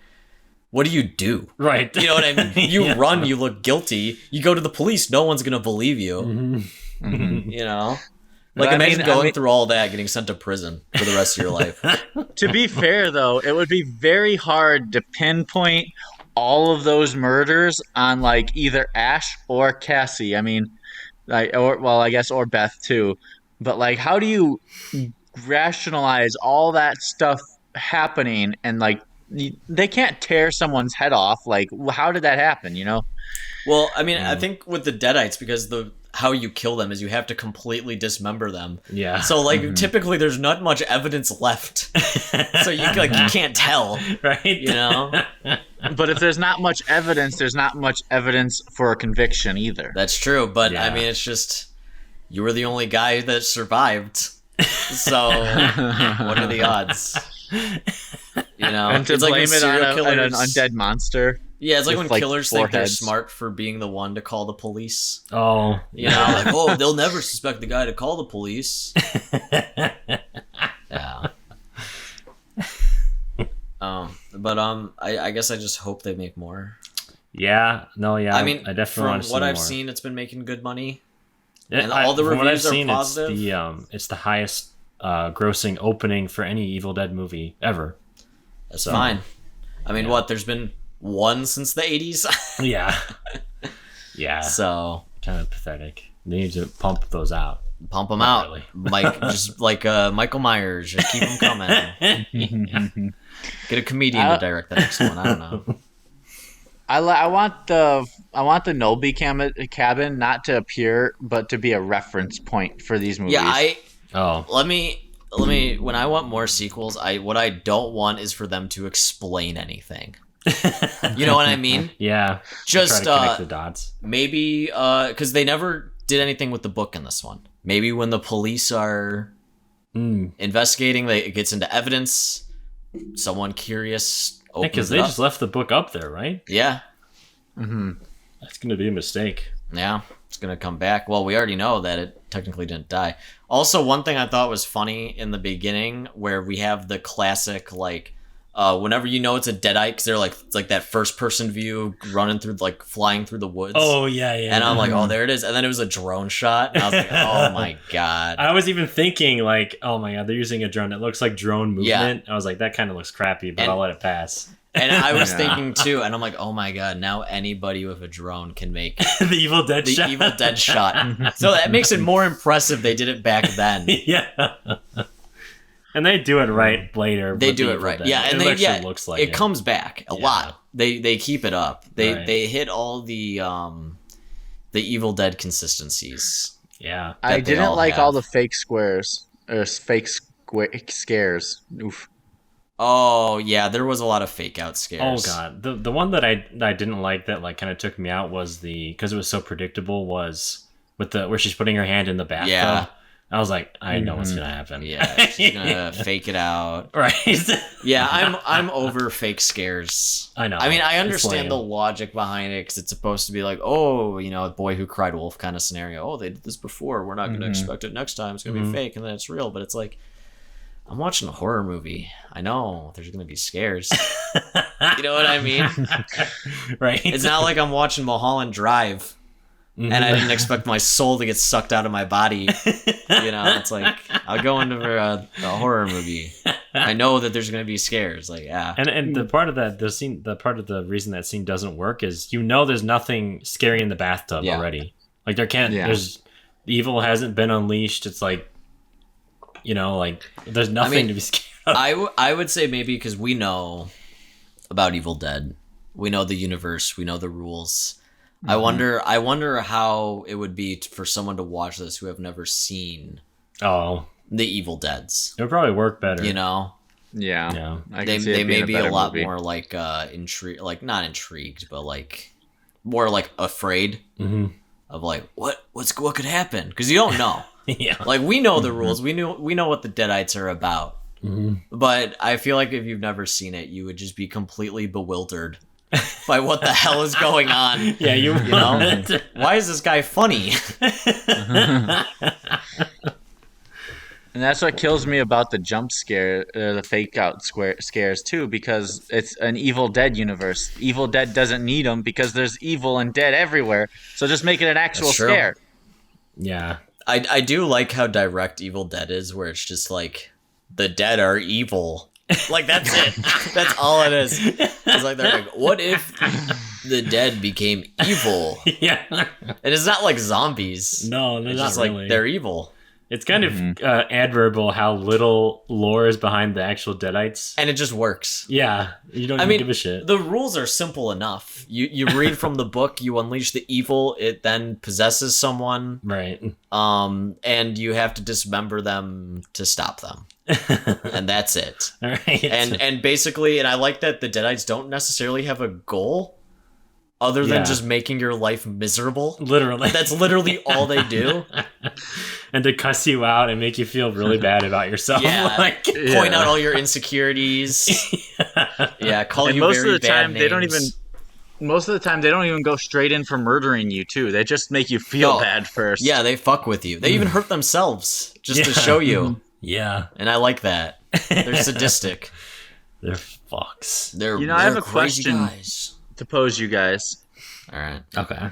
[SPEAKER 5] what do you do?
[SPEAKER 4] Right.
[SPEAKER 5] You know what I mean? You run, you look guilty. You go to the police, no one's gonna believe you.
[SPEAKER 4] Mm-hmm.
[SPEAKER 5] You know? Like, imagine going through all that, getting sent to prison for the rest of your life.
[SPEAKER 6] To be fair, though, it would be very hard to pinpoint all of those murders on, like, either Ash or Cassie. I mean, like, I guess, or Beth too. But, like, how do you rationalize all that stuff happening and, like, they can't tear someone's head off? Like, how did that happen? You know?
[SPEAKER 5] Well, I mean, I think with the Deadites, because how you kill them is you have to completely dismember them.
[SPEAKER 4] Yeah.
[SPEAKER 5] So, like, typically there's not much evidence left. So you can't tell.
[SPEAKER 4] Right.
[SPEAKER 5] You know?
[SPEAKER 6] But if there's not much evidence, there's not much evidence for a conviction either.
[SPEAKER 5] That's true, but
[SPEAKER 4] Yeah.
[SPEAKER 5] I mean, it's just, you were the only guy that survived. So, what are the odds? You know?
[SPEAKER 6] And to
[SPEAKER 5] It's like
[SPEAKER 6] blame
[SPEAKER 5] when
[SPEAKER 6] it on,
[SPEAKER 5] serial
[SPEAKER 6] an
[SPEAKER 5] killers-
[SPEAKER 6] undead monster.
[SPEAKER 5] Yeah, it's like
[SPEAKER 6] with,
[SPEAKER 5] when
[SPEAKER 6] like,
[SPEAKER 5] killers
[SPEAKER 6] four
[SPEAKER 5] think they're
[SPEAKER 6] heads.
[SPEAKER 5] smart for being the one to call the police.
[SPEAKER 4] Oh.
[SPEAKER 5] You know, like, oh, they'll never suspect the guy to call the police. Yeah. I guess I just hope they make more.
[SPEAKER 4] Yeah. No. Yeah.
[SPEAKER 5] I mean,
[SPEAKER 4] I definitely
[SPEAKER 5] from
[SPEAKER 4] want to see
[SPEAKER 5] what I've
[SPEAKER 4] more.
[SPEAKER 5] seen, it's been making good money.
[SPEAKER 4] Yeah,
[SPEAKER 5] and all the
[SPEAKER 4] from what I've
[SPEAKER 5] reviews are
[SPEAKER 4] seen,
[SPEAKER 5] positive.
[SPEAKER 4] It's the highest grossing opening for any Evil Dead movie ever.
[SPEAKER 5] That's fine. I mean, there's been one since the 80s?
[SPEAKER 4] Yeah. Yeah.
[SPEAKER 5] So,
[SPEAKER 4] Kind of pathetic. They need to pump those out.
[SPEAKER 5] pump them
[SPEAKER 4] Not
[SPEAKER 5] out.
[SPEAKER 4] really.
[SPEAKER 5] Just like Michael Myers. Just keep them coming. Get a comedian to direct the next one. I don't know.
[SPEAKER 6] I want the Nolby cabin not to appear, but to be a reference point for these movies.
[SPEAKER 5] Yeah, let me when I want more sequels, what I don't want is for them to explain anything. You know what I mean?
[SPEAKER 4] Yeah.
[SPEAKER 5] Just
[SPEAKER 4] try to connect the dots.
[SPEAKER 5] maybe because they never did anything with the book in this one. Maybe when the police are investigating, it gets into evidence. Someone curious opens
[SPEAKER 4] Because
[SPEAKER 5] it
[SPEAKER 4] they
[SPEAKER 5] up.
[SPEAKER 4] just left the book up there, right?
[SPEAKER 5] Yeah,
[SPEAKER 4] That's going to be a mistake.
[SPEAKER 5] yeah, it's gonna come back. Well, we already know that it technically didn't die. Also, one thing I thought was funny in the beginning, where we have the classic whenever you know it's a deadite, because they're it's like that first person view running through flying through the woods.
[SPEAKER 4] Oh, yeah.
[SPEAKER 5] And I'm like, oh, there it is. And then it was a drone shot. And I was like, oh my god.
[SPEAKER 4] I was even thinking, oh my god, they're using a drone. It looks like drone movement.
[SPEAKER 5] Yeah.
[SPEAKER 4] I was like, that kind of looks crappy, but
[SPEAKER 5] And-
[SPEAKER 4] I'll let it pass.
[SPEAKER 5] And I was thinking too, and I'm like, oh my god, now anybody with a drone can make
[SPEAKER 4] The Evil Dead
[SPEAKER 5] the
[SPEAKER 4] shot.
[SPEAKER 5] Evil Dead shot. So that makes it more impressive they did it back then.
[SPEAKER 4] Yeah. And they do it right later.
[SPEAKER 5] They
[SPEAKER 4] with
[SPEAKER 5] do
[SPEAKER 4] the
[SPEAKER 5] it
[SPEAKER 4] Evil
[SPEAKER 5] right.
[SPEAKER 4] Dead.
[SPEAKER 5] Yeah, and
[SPEAKER 4] it
[SPEAKER 5] they
[SPEAKER 4] actually looks like
[SPEAKER 5] it comes back a lot. They keep it up.
[SPEAKER 4] Right.
[SPEAKER 5] They hit all the Evil Dead consistencies.
[SPEAKER 4] Yeah.
[SPEAKER 6] I
[SPEAKER 5] that they
[SPEAKER 6] didn't
[SPEAKER 5] all
[SPEAKER 6] like
[SPEAKER 5] have.
[SPEAKER 6] all the fake squares or scares. Oof.
[SPEAKER 5] Oh yeah, there was a lot of fake out
[SPEAKER 4] Oh
[SPEAKER 5] scares.
[SPEAKER 4] god, the one that I didn't like that kind of took me out was because it was so predictable was with where she's putting her hand in the bathtub.
[SPEAKER 5] Yeah.
[SPEAKER 4] I was like, I know what's gonna happen.
[SPEAKER 5] Yeah, she's gonna fake it out.
[SPEAKER 4] Right.
[SPEAKER 5] Yeah, I'm over fake scares.
[SPEAKER 4] I know.
[SPEAKER 5] I mean, I
[SPEAKER 4] It's
[SPEAKER 5] understand
[SPEAKER 4] lame.
[SPEAKER 5] the logic behind it because it's supposed to be like, oh, a boy who cried wolf kind of scenario. Oh, they did this before. We're not going to expect it next time. It's going to be fake, and then it's real. But it's like, I'm watching a horror movie. I know there's going to be scares. You know what I mean?
[SPEAKER 4] Right.
[SPEAKER 5] It's not like I'm watching Mulholland Drive, and I didn't expect my soul to get sucked out of my body. It's like I'll go into a horror movie. I know that there's going to be scares. Like, yeah.
[SPEAKER 4] And the part of the reason that scene doesn't work is there's nothing scary in the bathtub already. Like there's evil hasn't been unleashed. It's like there's nothing to be scared of.
[SPEAKER 5] I would say maybe because we know about Evil Dead. We know the universe. We know the rules. I wonder how it would be for someone to watch this who have never seen
[SPEAKER 4] Oh,
[SPEAKER 5] the Evil Deads.
[SPEAKER 4] it would probably work better.
[SPEAKER 5] You know,
[SPEAKER 6] Yeah.
[SPEAKER 4] Yeah.
[SPEAKER 6] I
[SPEAKER 5] they
[SPEAKER 6] can see it being
[SPEAKER 5] may be a
[SPEAKER 6] better
[SPEAKER 5] lot
[SPEAKER 6] movie.
[SPEAKER 5] more like intrigued, like not intrigued, but like more like afraid of like what could happen, because you don't know.
[SPEAKER 4] Yeah.
[SPEAKER 5] Like we know the rules, we know what the Deadites are about, but I feel like if you've never seen it, you would just be completely bewildered by what the hell is going on.
[SPEAKER 4] Yeah, you
[SPEAKER 5] know? Why is this guy funny?
[SPEAKER 6] And that's what kills me about the jump scare, the fake out scares too, because it's an Evil Dead universe. Evil Dead doesn't need them because there's evil and dead everywhere. So just make it an actual
[SPEAKER 5] That's true.
[SPEAKER 6] scare.
[SPEAKER 4] Yeah.
[SPEAKER 5] I do like how direct Evil Dead is, where it's just like the dead are evil. Like that's it. That's all it is. It's like they're like, what if the dead became evil?
[SPEAKER 4] Yeah.
[SPEAKER 5] And it's not like zombies.
[SPEAKER 4] No, they're
[SPEAKER 5] It's
[SPEAKER 4] not
[SPEAKER 5] just
[SPEAKER 4] really.
[SPEAKER 5] like they're evil.
[SPEAKER 4] It's kind of admirable how little lore is behind the actual Deadites.
[SPEAKER 5] And it just works.
[SPEAKER 4] Yeah, you don't
[SPEAKER 5] I
[SPEAKER 4] even
[SPEAKER 5] mean,
[SPEAKER 4] give a shit.
[SPEAKER 5] the rules are simple enough. You read from the book, you unleash the evil, it then possesses someone,
[SPEAKER 4] Right.
[SPEAKER 5] and you have to dismember them to stop them. And that's it.
[SPEAKER 4] All right.
[SPEAKER 5] And basically, and I like that the Deadites don't necessarily have a goal other than
[SPEAKER 4] Yeah.
[SPEAKER 5] just making your life miserable.
[SPEAKER 4] literally.
[SPEAKER 5] That's literally all they do.
[SPEAKER 4] And to cuss you out and make you feel really bad about yourself.
[SPEAKER 5] Yeah.
[SPEAKER 4] Like,
[SPEAKER 5] Point out all your insecurities. Yeah, call
[SPEAKER 6] And
[SPEAKER 5] you
[SPEAKER 6] most
[SPEAKER 5] very
[SPEAKER 6] of the time,
[SPEAKER 5] bad
[SPEAKER 6] they don't
[SPEAKER 5] names.
[SPEAKER 6] even. Most of the time, they don't even go straight in for murdering you too. They just make you feel
[SPEAKER 5] No.
[SPEAKER 6] bad first.
[SPEAKER 5] Yeah, they fuck with you. They even hurt themselves just to
[SPEAKER 4] Yeah.
[SPEAKER 5] show you.
[SPEAKER 4] Yeah.
[SPEAKER 5] And I like that. They're sadistic.
[SPEAKER 4] They're fucks.
[SPEAKER 5] They're
[SPEAKER 6] You know, I have
[SPEAKER 5] they're
[SPEAKER 6] a
[SPEAKER 5] crazy
[SPEAKER 6] question.
[SPEAKER 5] guys.
[SPEAKER 6] To pose you guys.
[SPEAKER 5] All right.
[SPEAKER 4] Okay.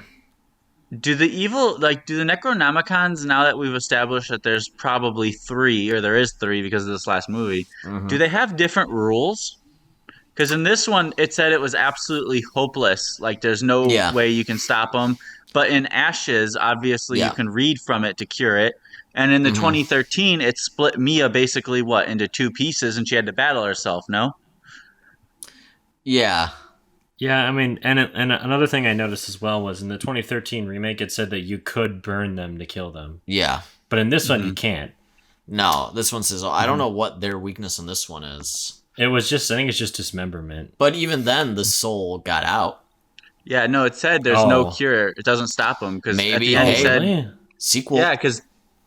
[SPEAKER 6] Do the Necronomicons, now that we've established that there's probably 3, or there is 3 because of this last movie, do they have different rules? Because in this one, it said it was absolutely hopeless. Like, there's no
[SPEAKER 5] Yeah.
[SPEAKER 6] way you can stop them. But in Ashes, obviously,
[SPEAKER 5] Yeah.
[SPEAKER 6] you can read from it to cure it. And in the 2013, it split Mia basically, into 2 pieces, and she had to battle herself, no?
[SPEAKER 5] Yeah.
[SPEAKER 4] Yeah, I mean, and another thing I noticed as well was in the 2013 remake, it said that you could burn them to kill them.
[SPEAKER 5] Yeah.
[SPEAKER 4] But in this one, you can't.
[SPEAKER 5] No, this one says, I don't know what their weakness in this one is.
[SPEAKER 4] It was just, I think it's just dismemberment.
[SPEAKER 5] But even then, the soul got out.
[SPEAKER 6] Yeah, no, it said there's no
[SPEAKER 4] Oh.
[SPEAKER 6] cure. It doesn't stop them. Because at
[SPEAKER 5] Maybe,
[SPEAKER 6] the end, it
[SPEAKER 5] hey.
[SPEAKER 6] said...
[SPEAKER 4] Really?
[SPEAKER 5] Sequel.
[SPEAKER 6] Yeah, because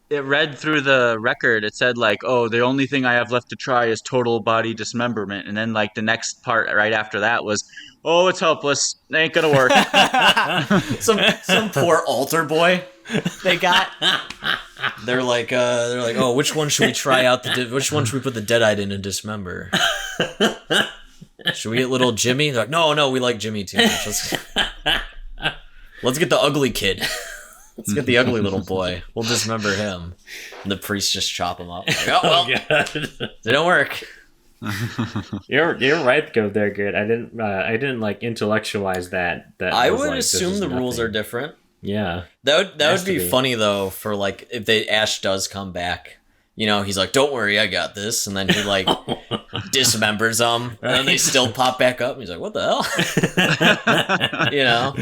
[SPEAKER 6] it read through the record. It said like, "Oh, the only thing I have left to try is total body dismemberment." And then like the next part right after that was, "Oh, it's helpless. It ain't gonna work."
[SPEAKER 5] some poor altar boy they got. They're like, oh, which one should we try out? Which one should we put the Deadite in and dismember? Should we get little Jimmy? They're like, no, we like Jimmy too much. Let's get the ugly kid. Let's get the ugly little boy. We'll dismember him. And the priests just chop him up. Like, oh well, they don't work.
[SPEAKER 4] You're right, go there, good. I didn't like intellectualize that.
[SPEAKER 5] I
[SPEAKER 4] was
[SPEAKER 5] would
[SPEAKER 4] like, this
[SPEAKER 5] assume
[SPEAKER 4] is
[SPEAKER 5] the rules
[SPEAKER 4] nothing.
[SPEAKER 5] are different.
[SPEAKER 4] Yeah.
[SPEAKER 5] That
[SPEAKER 4] Has
[SPEAKER 5] would
[SPEAKER 4] to
[SPEAKER 5] be
[SPEAKER 4] be.
[SPEAKER 5] funny though for like if Ash does come back. You know, he's like, "Don't worry, I got this," and then he like dismembers them, and then they still pop back up. And he's like, "What the hell?" You know,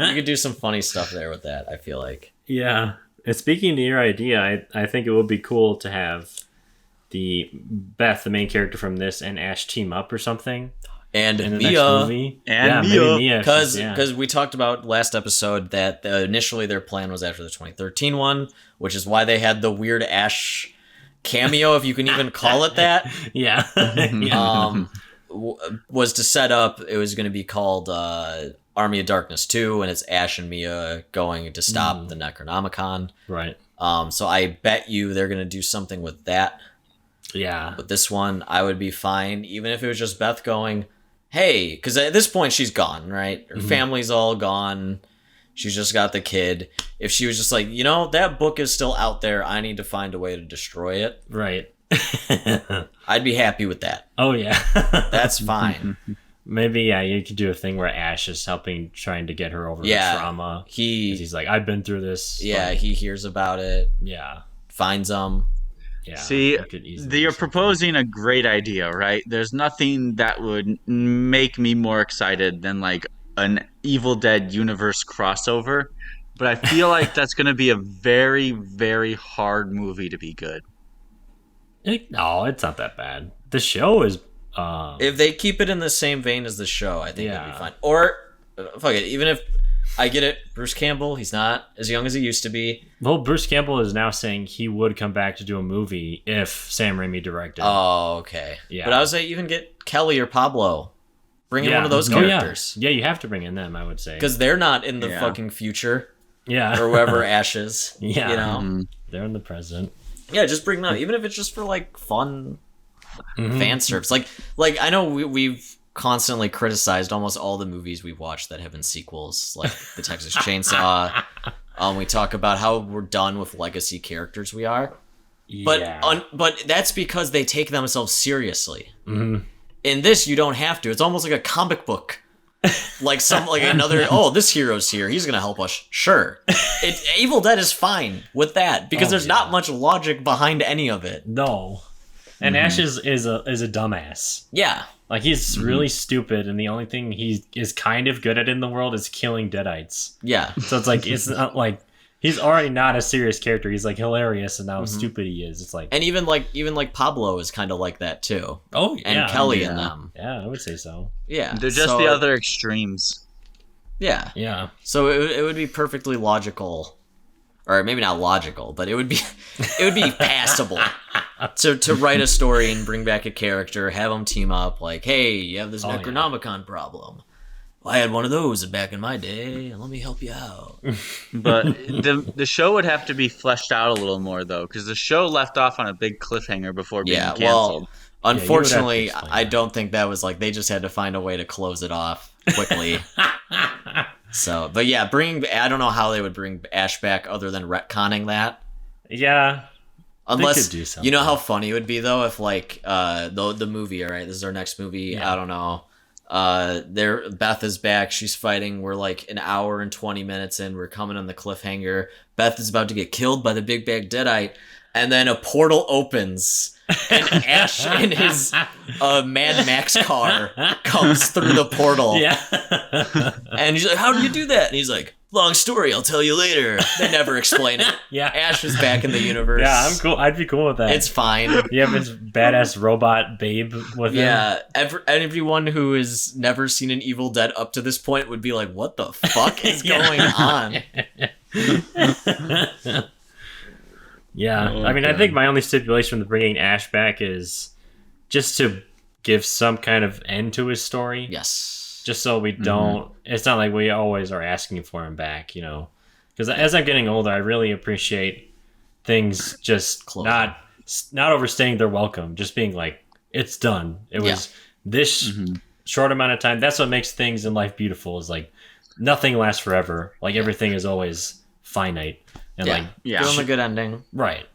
[SPEAKER 5] you could do some funny stuff there with that. I feel like.
[SPEAKER 4] Yeah. And speaking to your idea, I think it would be cool to have the Beth, the main character from this, and Ash team up or something
[SPEAKER 5] And
[SPEAKER 4] in the
[SPEAKER 5] Mia,
[SPEAKER 4] next movie.
[SPEAKER 6] And
[SPEAKER 4] yeah,
[SPEAKER 6] Mia.
[SPEAKER 4] maybe Mia.
[SPEAKER 5] because we talked about last episode that initially their plan was after the 2013 one, which is why they had the weird Ash cameo, if you can even call it that.
[SPEAKER 4] yeah.
[SPEAKER 5] Was to set up. It was going to be called Army of Darkness 2, and it's Ash and Mia going to stop the Necronomicon.
[SPEAKER 4] Right.
[SPEAKER 5] So I bet you they're going to do something with that.
[SPEAKER 4] Yeah.
[SPEAKER 5] But this one, I would be fine, even if it was just Beth going, hey, because at this point she's gone, right? Her family's all gone. She's just got the kid. If she was just like, that book is still out there. I need to find a way to destroy it.
[SPEAKER 4] Right.
[SPEAKER 5] I'd be happy with that.
[SPEAKER 4] Oh, yeah.
[SPEAKER 5] That's fine.
[SPEAKER 4] Maybe, yeah, you could do a thing where Ash is trying to get her over
[SPEAKER 5] Yeah.
[SPEAKER 4] the trauma. 'Cause
[SPEAKER 5] He,
[SPEAKER 4] he's like, I've been through this.
[SPEAKER 5] yeah,
[SPEAKER 4] Like,
[SPEAKER 5] he hears about it,
[SPEAKER 4] yeah.
[SPEAKER 5] finds them.
[SPEAKER 4] Yeah.
[SPEAKER 6] See,
[SPEAKER 4] I could easily
[SPEAKER 6] you're
[SPEAKER 4] do something.
[SPEAKER 6] proposing a great idea, right? There's nothing that would make me more excited than like an Evil Dead universe crossover, but I feel like that's going to be a very, very hard movie to be good.
[SPEAKER 4] No, it's not that bad. The show is.
[SPEAKER 5] If they keep it in the same vein as the show, I think it'll be
[SPEAKER 4] Yeah.
[SPEAKER 5] fine. Or fuck it, even if I get it, Bruce Campbell, he's not as young as he used to be.
[SPEAKER 4] Well, Bruce Campbell is now saying he would come back to do a movie if Sam Raimi directed.
[SPEAKER 5] Oh, okay.
[SPEAKER 4] Yeah.
[SPEAKER 5] But I would say even get Kelly or Pablo. Bring in
[SPEAKER 4] Yeah.
[SPEAKER 5] one of those
[SPEAKER 4] Oh, yeah.
[SPEAKER 5] characters.
[SPEAKER 4] Yeah, you have to bring in them, I would say.
[SPEAKER 5] Because they're not in the
[SPEAKER 6] Yeah.
[SPEAKER 5] fucking future
[SPEAKER 4] Yeah.
[SPEAKER 5] or wherever Ash is.
[SPEAKER 4] Yeah.
[SPEAKER 5] You know?
[SPEAKER 6] Mhm.
[SPEAKER 4] They're in the present.
[SPEAKER 5] Yeah, just bring them out. Even if it's just for like fun
[SPEAKER 4] Mhm.
[SPEAKER 5] fan service. Like I know we've constantly criticized almost all the movies we've watched that have been sequels, like the Texas Chainsaw. We talk about how we're done with legacy characters we are. But
[SPEAKER 4] Yeah.
[SPEAKER 5] but that's because they take themselves seriously.
[SPEAKER 4] Mhm.
[SPEAKER 5] In this, you don't have to. It's almost like a comic book. Like another. Oh, this hero's here. He's gonna help us. Sure. Evil Dead is fine with that because
[SPEAKER 4] Oh,
[SPEAKER 5] there's not much logic behind any of it.
[SPEAKER 4] No. And Ash is a dumbass.
[SPEAKER 5] Yeah.
[SPEAKER 4] Like, he's really stupid, and the only thing he is kind of good at in the world is killing deadites.
[SPEAKER 5] Yeah.
[SPEAKER 4] So it's like, it's not like, he's already not a serious character. He's like hilarious, and how stupid he is. It's like,
[SPEAKER 5] And even like Pablo is kind of like that too.
[SPEAKER 4] oh,
[SPEAKER 5] And
[SPEAKER 4] yeah.
[SPEAKER 5] Kelly
[SPEAKER 6] yeah.
[SPEAKER 5] and them.
[SPEAKER 4] Yeah, I would say so.
[SPEAKER 5] Yeah.
[SPEAKER 6] They're just
[SPEAKER 5] So-
[SPEAKER 6] the other extremes.
[SPEAKER 5] Yeah.
[SPEAKER 4] Yeah.
[SPEAKER 5] So it would be perfectly logical, or maybe not logical, but it would be passable to write a story and bring back a character, have them team up. Like, hey, you have this
[SPEAKER 4] Oh, yeah.
[SPEAKER 5] Necronomicon problem. Well, I had one of those back in my day. Let me help you out.
[SPEAKER 6] But the show would have to be fleshed out a little more, though, because the show left off on a big cliffhanger before being
[SPEAKER 5] Yeah.
[SPEAKER 6] canceled.
[SPEAKER 5] Well, unfortunately,
[SPEAKER 4] you would have to explain
[SPEAKER 5] I
[SPEAKER 4] that.
[SPEAKER 5] don't think that was like they just had to find a way to close it off quickly. So, but yeah, I don't know how they would bring Ash back other than retconning that.
[SPEAKER 4] Yeah.
[SPEAKER 5] Unless
[SPEAKER 4] could do
[SPEAKER 5] you know
[SPEAKER 4] something.
[SPEAKER 5] how funny it would be though if like the movie, all right, this is our next movie.
[SPEAKER 4] Yeah.
[SPEAKER 5] I don't know. Beth is back. She's fighting. We're like an hour and 20 minutes in. We're coming on the cliffhanger. Beth is about to get killed by the big bad deadite, and then a portal opens. And Ash in his Mad Max car comes through the portal.
[SPEAKER 4] Yeah.
[SPEAKER 5] And he's like, "How do you do that?" And he's like, "Long story, I'll tell you later." They never explain it.
[SPEAKER 4] Yeah.
[SPEAKER 5] Ash is back in the universe.
[SPEAKER 4] Yeah, I'm cool. I'd be cool with that.
[SPEAKER 5] It's fine.
[SPEAKER 4] You have his badass robot babe with him.
[SPEAKER 5] Yeah, everyone who has never seen an Evil Dead up to this point would be like, "What the fuck is going on?"
[SPEAKER 4] Yeah,
[SPEAKER 6] Oh,
[SPEAKER 4] I mean, I
[SPEAKER 6] God.
[SPEAKER 4] think my only stipulation with bringing Ash back is just to give some kind of end to his story.
[SPEAKER 5] Yes.
[SPEAKER 4] Just so we don't. It's not like we always are asking for him back, you know. Because as I'm getting older, I really appreciate things just
[SPEAKER 5] Closure.
[SPEAKER 4] not overstaying their welcome. Just being like, it's done. It was this short amount of time. That's what makes things in life beautiful. Is like nothing lasts forever. Like everything is always finite. And like
[SPEAKER 6] Yeah.
[SPEAKER 5] Give him a good ending.
[SPEAKER 4] right.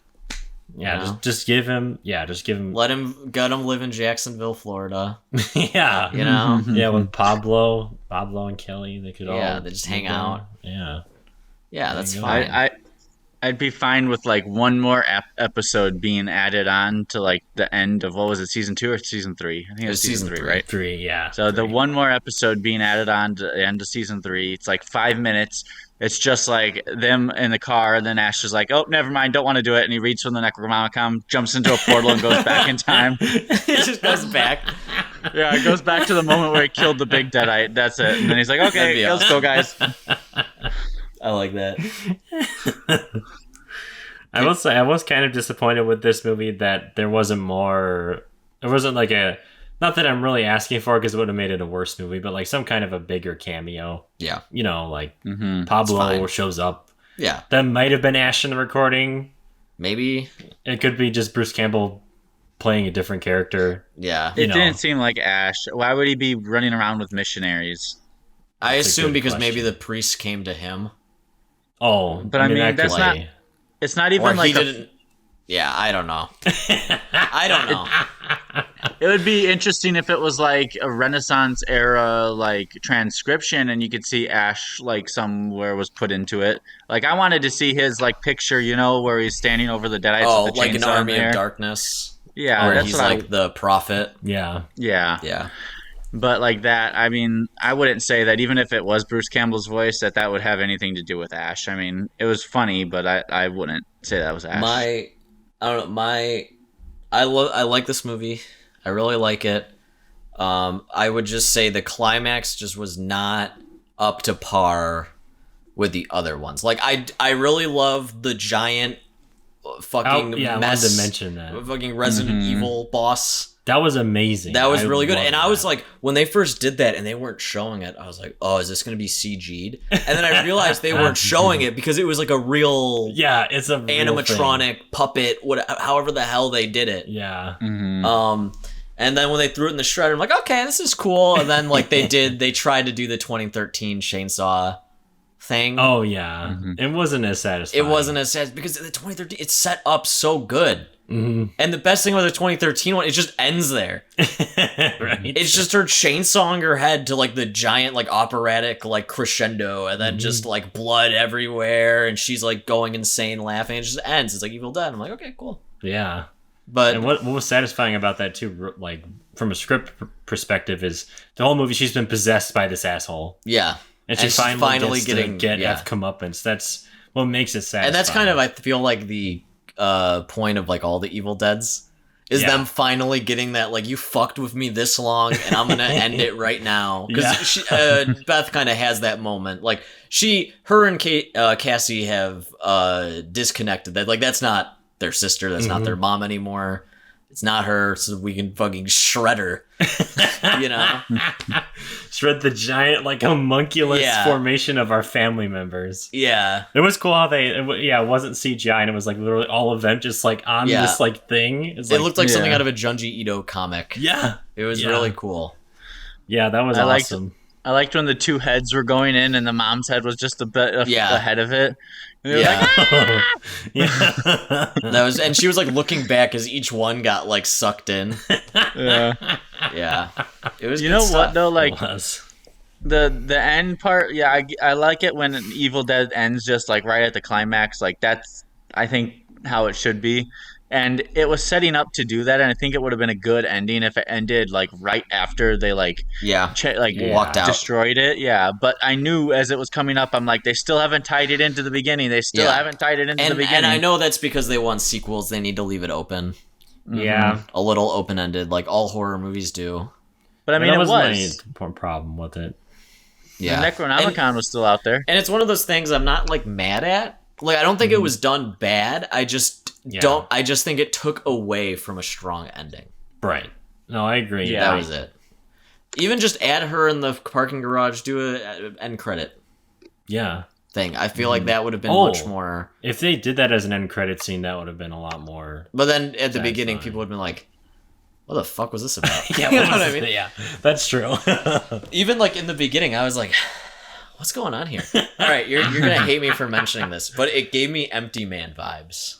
[SPEAKER 4] Yeah,
[SPEAKER 5] Yeah.
[SPEAKER 4] just give him. Yeah, just give him.
[SPEAKER 5] Let him live in Jacksonville, Florida.
[SPEAKER 4] Yeah,
[SPEAKER 5] You know.
[SPEAKER 4] yeah. With Pablo and Kelly, they could all.
[SPEAKER 5] Yeah, they just hang
[SPEAKER 4] live there.
[SPEAKER 5] out.
[SPEAKER 4] Yeah.
[SPEAKER 5] Yeah, that's
[SPEAKER 4] you go.
[SPEAKER 5] fine.
[SPEAKER 6] I'd be fine with like one more episode being added on to like the end of, what was it, season 2 or season 3? I think it was season 3, right?
[SPEAKER 4] 3. Yeah.
[SPEAKER 6] So the one more episode being added on to the end of season 3, it's like 5 minutes. It's just like them in the car, and then Ash is like, "Oh, never mind, don't want to do it." And he reads from the Necronomicon, jumps into a portal, and goes back in time.
[SPEAKER 5] It just goes back.
[SPEAKER 6] Yeah, it goes back to the moment where he killed the big deadite. That's it. And then he's like,
[SPEAKER 5] That'd
[SPEAKER 6] "Okay,
[SPEAKER 5] be
[SPEAKER 6] let's go, guys."
[SPEAKER 5] I like that.
[SPEAKER 4] I will say I was kind of disappointed with this movie that there wasn't more. There wasn't like a. Not that I'm really asking for, because it would have made it a worse movie, but like some kind of a bigger cameo.
[SPEAKER 5] Yeah.
[SPEAKER 4] You know, like
[SPEAKER 6] Mm-hmm.
[SPEAKER 4] Pablo
[SPEAKER 5] fine.
[SPEAKER 4] shows up.
[SPEAKER 5] Yeah.
[SPEAKER 4] That might have been Ash in the recording.
[SPEAKER 5] Maybe.
[SPEAKER 4] It could be just Bruce Campbell playing a different character.
[SPEAKER 5] Yeah.
[SPEAKER 6] It
[SPEAKER 4] know.
[SPEAKER 6] didn't seem like Ash. Why would he be running around with missionaries?
[SPEAKER 5] I
[SPEAKER 4] That's a
[SPEAKER 5] assume
[SPEAKER 4] good
[SPEAKER 5] because
[SPEAKER 4] question.
[SPEAKER 5] maybe the priest came to him.
[SPEAKER 4] Oh,
[SPEAKER 6] But I mean,
[SPEAKER 4] that
[SPEAKER 6] that's
[SPEAKER 4] could
[SPEAKER 6] not-
[SPEAKER 4] play.
[SPEAKER 6] It's not
[SPEAKER 5] Or
[SPEAKER 6] even like
[SPEAKER 5] he didn't. Yeah, I don't know. I don't know.
[SPEAKER 6] It would be interesting if it was like a Renaissance era like transcription, and you could see Ash like somewhere was put into it. Like I wanted to see his like picture, you know, where he's standing over the deadites
[SPEAKER 5] Oh,
[SPEAKER 6] with the
[SPEAKER 5] like an
[SPEAKER 6] chainsaw in
[SPEAKER 5] army
[SPEAKER 6] the air.
[SPEAKER 5] of darkness.
[SPEAKER 6] Yeah,
[SPEAKER 5] Or
[SPEAKER 6] that's
[SPEAKER 5] he's
[SPEAKER 6] what
[SPEAKER 5] like the prophet.
[SPEAKER 4] Yeah.
[SPEAKER 6] yeah.
[SPEAKER 5] Yeah.
[SPEAKER 6] But like that, I mean, I wouldn't say that even if it was Bruce Campbell's voice, that would have anything to do with Ash. I mean, it was funny, but I wouldn't say that was Ash.
[SPEAKER 5] I don't know, I like this movie. I really like it. I would just say the climax just was not up to par with the other ones. Like I really love the giant fucking
[SPEAKER 4] I
[SPEAKER 5] mess,
[SPEAKER 4] wanted to mention that.
[SPEAKER 5] fucking Resident Evil boss.
[SPEAKER 4] That was amazing.
[SPEAKER 5] That was really good.
[SPEAKER 4] loved
[SPEAKER 5] And I was
[SPEAKER 4] that.
[SPEAKER 5] like, when they first did that and they weren't showing it, I was like, oh, is this going to be CG'd? And then I realized they weren't showing it because it was like a real
[SPEAKER 4] yeah, it's a real
[SPEAKER 5] animatronic
[SPEAKER 4] thing.
[SPEAKER 5] puppet, however the hell they did it.
[SPEAKER 4] Yeah.
[SPEAKER 5] And then when they threw it in the shredder, I'm like, okay, this is cool. And then like they tried to do the 2013 chainsaw thing.
[SPEAKER 4] Oh yeah, it wasn't as satisfying.
[SPEAKER 5] It wasn't as sad because the 2013 it's set up so good. And the best thing about the 2013 one, it just ends there.
[SPEAKER 4] right.
[SPEAKER 5] It's just her chainsawing her head to like the giant like operatic like crescendo, and then just like blood everywhere, and she's like going insane laughing. It just ends. It's like Evil Dead. I'm like, okay, cool.
[SPEAKER 4] Yeah.
[SPEAKER 5] But
[SPEAKER 4] And what was satisfying about that too, like from a script perspective, is the whole movie she's been possessed by this asshole,
[SPEAKER 5] yeah,
[SPEAKER 4] and she
[SPEAKER 5] she's
[SPEAKER 4] finally gets
[SPEAKER 5] getting
[SPEAKER 4] to get
[SPEAKER 5] yeah.
[SPEAKER 4] F comeuppance. That's what makes it satisfying.
[SPEAKER 5] And that's kind of I feel like the point of like all the Evil Deads is
[SPEAKER 4] Yeah.
[SPEAKER 5] them finally getting that like you fucked with me this long and I'm gonna end it right now because
[SPEAKER 4] Yeah.
[SPEAKER 5] Beth kind of has that moment like her and Cassie have disconnected that like that's not their sister, that's not their mom anymore. It's not her, so we can fucking shred her. You know?
[SPEAKER 4] shred the giant like homunculus
[SPEAKER 5] Yeah.
[SPEAKER 4] formation of our family members.
[SPEAKER 5] Yeah.
[SPEAKER 4] It was cool how it wasn't CGI, and it was like literally all of them just like on
[SPEAKER 5] Yeah.
[SPEAKER 4] this like thing. It's
[SPEAKER 5] It looked like something
[SPEAKER 6] Yeah.
[SPEAKER 5] out of a Junji Ito comic.
[SPEAKER 4] yeah,
[SPEAKER 5] It was
[SPEAKER 4] Yeah.
[SPEAKER 5] really cool.
[SPEAKER 4] yeah, that was
[SPEAKER 6] I liked-
[SPEAKER 4] awesome.
[SPEAKER 6] I liked when the two heads were going in and the mom's head was just a bit
[SPEAKER 5] Yeah.
[SPEAKER 6] ahead of it. And they were
[SPEAKER 5] Yeah.
[SPEAKER 6] like,
[SPEAKER 4] yeah,
[SPEAKER 5] That was, and she was like looking back as each one got like sucked in.
[SPEAKER 6] yeah.
[SPEAKER 5] Yeah, it was.
[SPEAKER 6] You
[SPEAKER 5] good
[SPEAKER 6] know
[SPEAKER 5] stuff.
[SPEAKER 6] what though? Like
[SPEAKER 4] it was.
[SPEAKER 6] the end part, yeah, I like it when Evil Dead ends just like right at the climax. Like that's I think how it should be. And it was setting up to do that, and I think it would have been a good ending if it ended like right after they like
[SPEAKER 5] Yeah, walked out.
[SPEAKER 6] destroyed it. Yeah, but I knew as it was coming up, I'm like, they still haven't tied it into the beginning. They still
[SPEAKER 5] Yeah.
[SPEAKER 6] haven't tied it into the
[SPEAKER 5] And
[SPEAKER 6] beginning.
[SPEAKER 5] I know that's because they want sequels. They need to leave it open,
[SPEAKER 4] Yeah,
[SPEAKER 5] a little open ended, like all horror movies do.
[SPEAKER 6] but I mean,
[SPEAKER 4] that
[SPEAKER 6] it
[SPEAKER 4] was
[SPEAKER 6] was.
[SPEAKER 4] my problem with it.
[SPEAKER 5] Yeah,
[SPEAKER 6] The Necronomicon was still out there.
[SPEAKER 5] and it's one of those things I'm not like mad at. Like I don't think it was done bad. I just
[SPEAKER 4] Yeah.
[SPEAKER 5] don't. I just think it took away from a strong ending.
[SPEAKER 4] Right. No, I agree.
[SPEAKER 6] Yeah.
[SPEAKER 5] That was it. Even just add her in the parking garage, do a end credit
[SPEAKER 4] Yeah.
[SPEAKER 5] thing. I feel like that would have been
[SPEAKER 4] Oh.
[SPEAKER 5] much more.
[SPEAKER 4] If they did that as an end credit scene, that would have been a lot more.
[SPEAKER 5] But then at the
[SPEAKER 4] That's
[SPEAKER 5] beginning,
[SPEAKER 4] fine.
[SPEAKER 5] people would have been like, "What the fuck was this about?"
[SPEAKER 4] Yeah,
[SPEAKER 5] You know what I mean?
[SPEAKER 4] Yeah, that's true.
[SPEAKER 5] Even like in the beginning, I was like, "What's going on here?" All right, you're gonna hate me for mentioning this, but it gave me Empty Man vibes.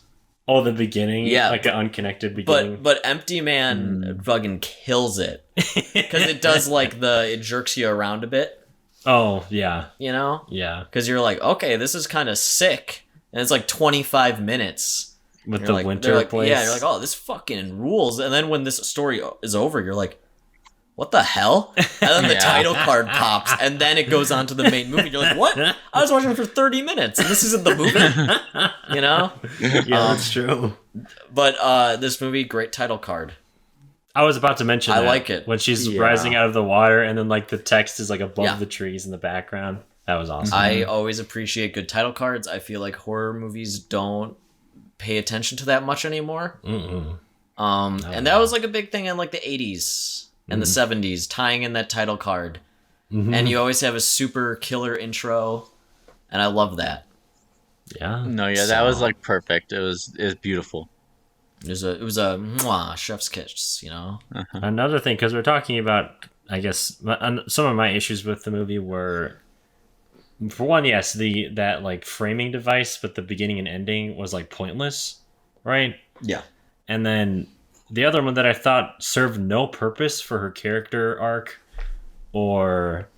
[SPEAKER 4] Oh, the beginning,
[SPEAKER 5] Yeah.
[SPEAKER 4] like an unconnected beginning.
[SPEAKER 5] But Empty Man fucking kills it because it does like it jerks you around a bit,
[SPEAKER 4] Oh, yeah,
[SPEAKER 5] you know?
[SPEAKER 4] yeah,
[SPEAKER 5] Because you're like, okay, this is kind of sick, and it's like 25 minutes.
[SPEAKER 4] with
[SPEAKER 5] You're
[SPEAKER 4] the
[SPEAKER 5] like,
[SPEAKER 4] winter
[SPEAKER 5] they're like,
[SPEAKER 4] place.
[SPEAKER 5] yeah, you're like, oh, this fucking rules. And then when this story is over, you're like, what the hell? And then the
[SPEAKER 6] Yeah.
[SPEAKER 5] title card pops, and then it goes on to the main movie. You're like, what? I was watching for 30 minutes, and this isn't the movie, you know?
[SPEAKER 4] yeah, that's true.
[SPEAKER 5] But this movie, great title card.
[SPEAKER 4] I was about to mention
[SPEAKER 5] I
[SPEAKER 4] that,
[SPEAKER 5] like it.
[SPEAKER 4] when she's
[SPEAKER 6] Yeah.
[SPEAKER 4] rising out of the water, and then like the text is like above
[SPEAKER 5] Yeah.
[SPEAKER 4] the trees in the background. That was awesome.
[SPEAKER 5] I always appreciate good title cards. I feel like horror movies don't pay attention to that much anymore.
[SPEAKER 4] Mm-mm.
[SPEAKER 5] And that was like a big thing in like the 80s and the 70s, tying in that title card.
[SPEAKER 4] Mhm.
[SPEAKER 5] And you always have a super killer intro, and I love that.
[SPEAKER 4] Yeah.
[SPEAKER 6] No, yeah, that was like perfect. It was beautiful.
[SPEAKER 5] It was a mwah, chef's kiss, you know.
[SPEAKER 4] Another thing, because we're talking about, I guess, some of my issues with the movie were, for one, yes, that like framing device, but the beginning and ending was like pointless, right?
[SPEAKER 5] Yeah.
[SPEAKER 4] And then the other one that I thought served no purpose for her character arc or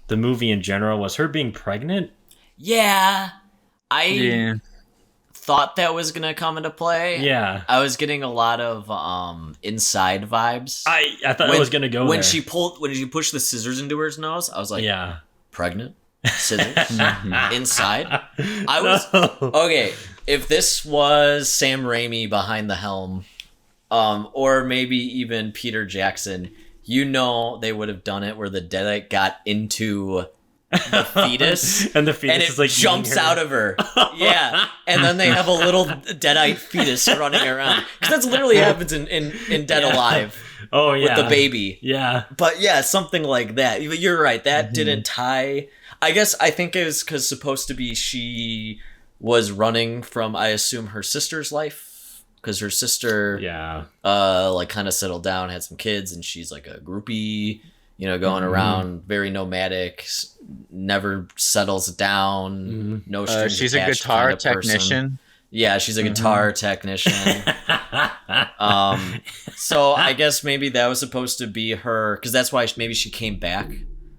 [SPEAKER 4] the movie in general was her being pregnant.
[SPEAKER 5] Yeah, I
[SPEAKER 6] Yeah.
[SPEAKER 5] thought that was gonna come into play.
[SPEAKER 4] Yeah.
[SPEAKER 5] I was getting a lot of Inside vibes.
[SPEAKER 4] I thought it was gonna go
[SPEAKER 5] when
[SPEAKER 4] there.
[SPEAKER 5] she pushed the scissors into her nose. I was like,
[SPEAKER 4] Yeah.
[SPEAKER 5] pregnant scissors inside. I was okay. If this was Sam Raimi behind the helm, or maybe even Peter Jackson, they would have done it where the deadite got into the fetus
[SPEAKER 4] and the fetus
[SPEAKER 5] and it
[SPEAKER 4] is like
[SPEAKER 5] jumps out of her. Yeah, and then they have a little deadite fetus running around, because that's literally happens in Dead Alive.
[SPEAKER 4] Oh yeah,
[SPEAKER 5] with the baby.
[SPEAKER 4] Yeah,
[SPEAKER 5] but yeah, something like that. You're right. That didn't tie. I think it was because supposed to be she was running from, I assume, her sister's life, because her sister like kind of settled down, had some kids, and she's like a groupie, going around, very nomadic, never settles down, no strings
[SPEAKER 6] she's a
[SPEAKER 5] attached
[SPEAKER 6] guitar
[SPEAKER 5] kind of person.
[SPEAKER 6] technician.
[SPEAKER 5] Yeah, she's a guitar technician. So I guess maybe that was supposed to be her, because that's why maybe she came back,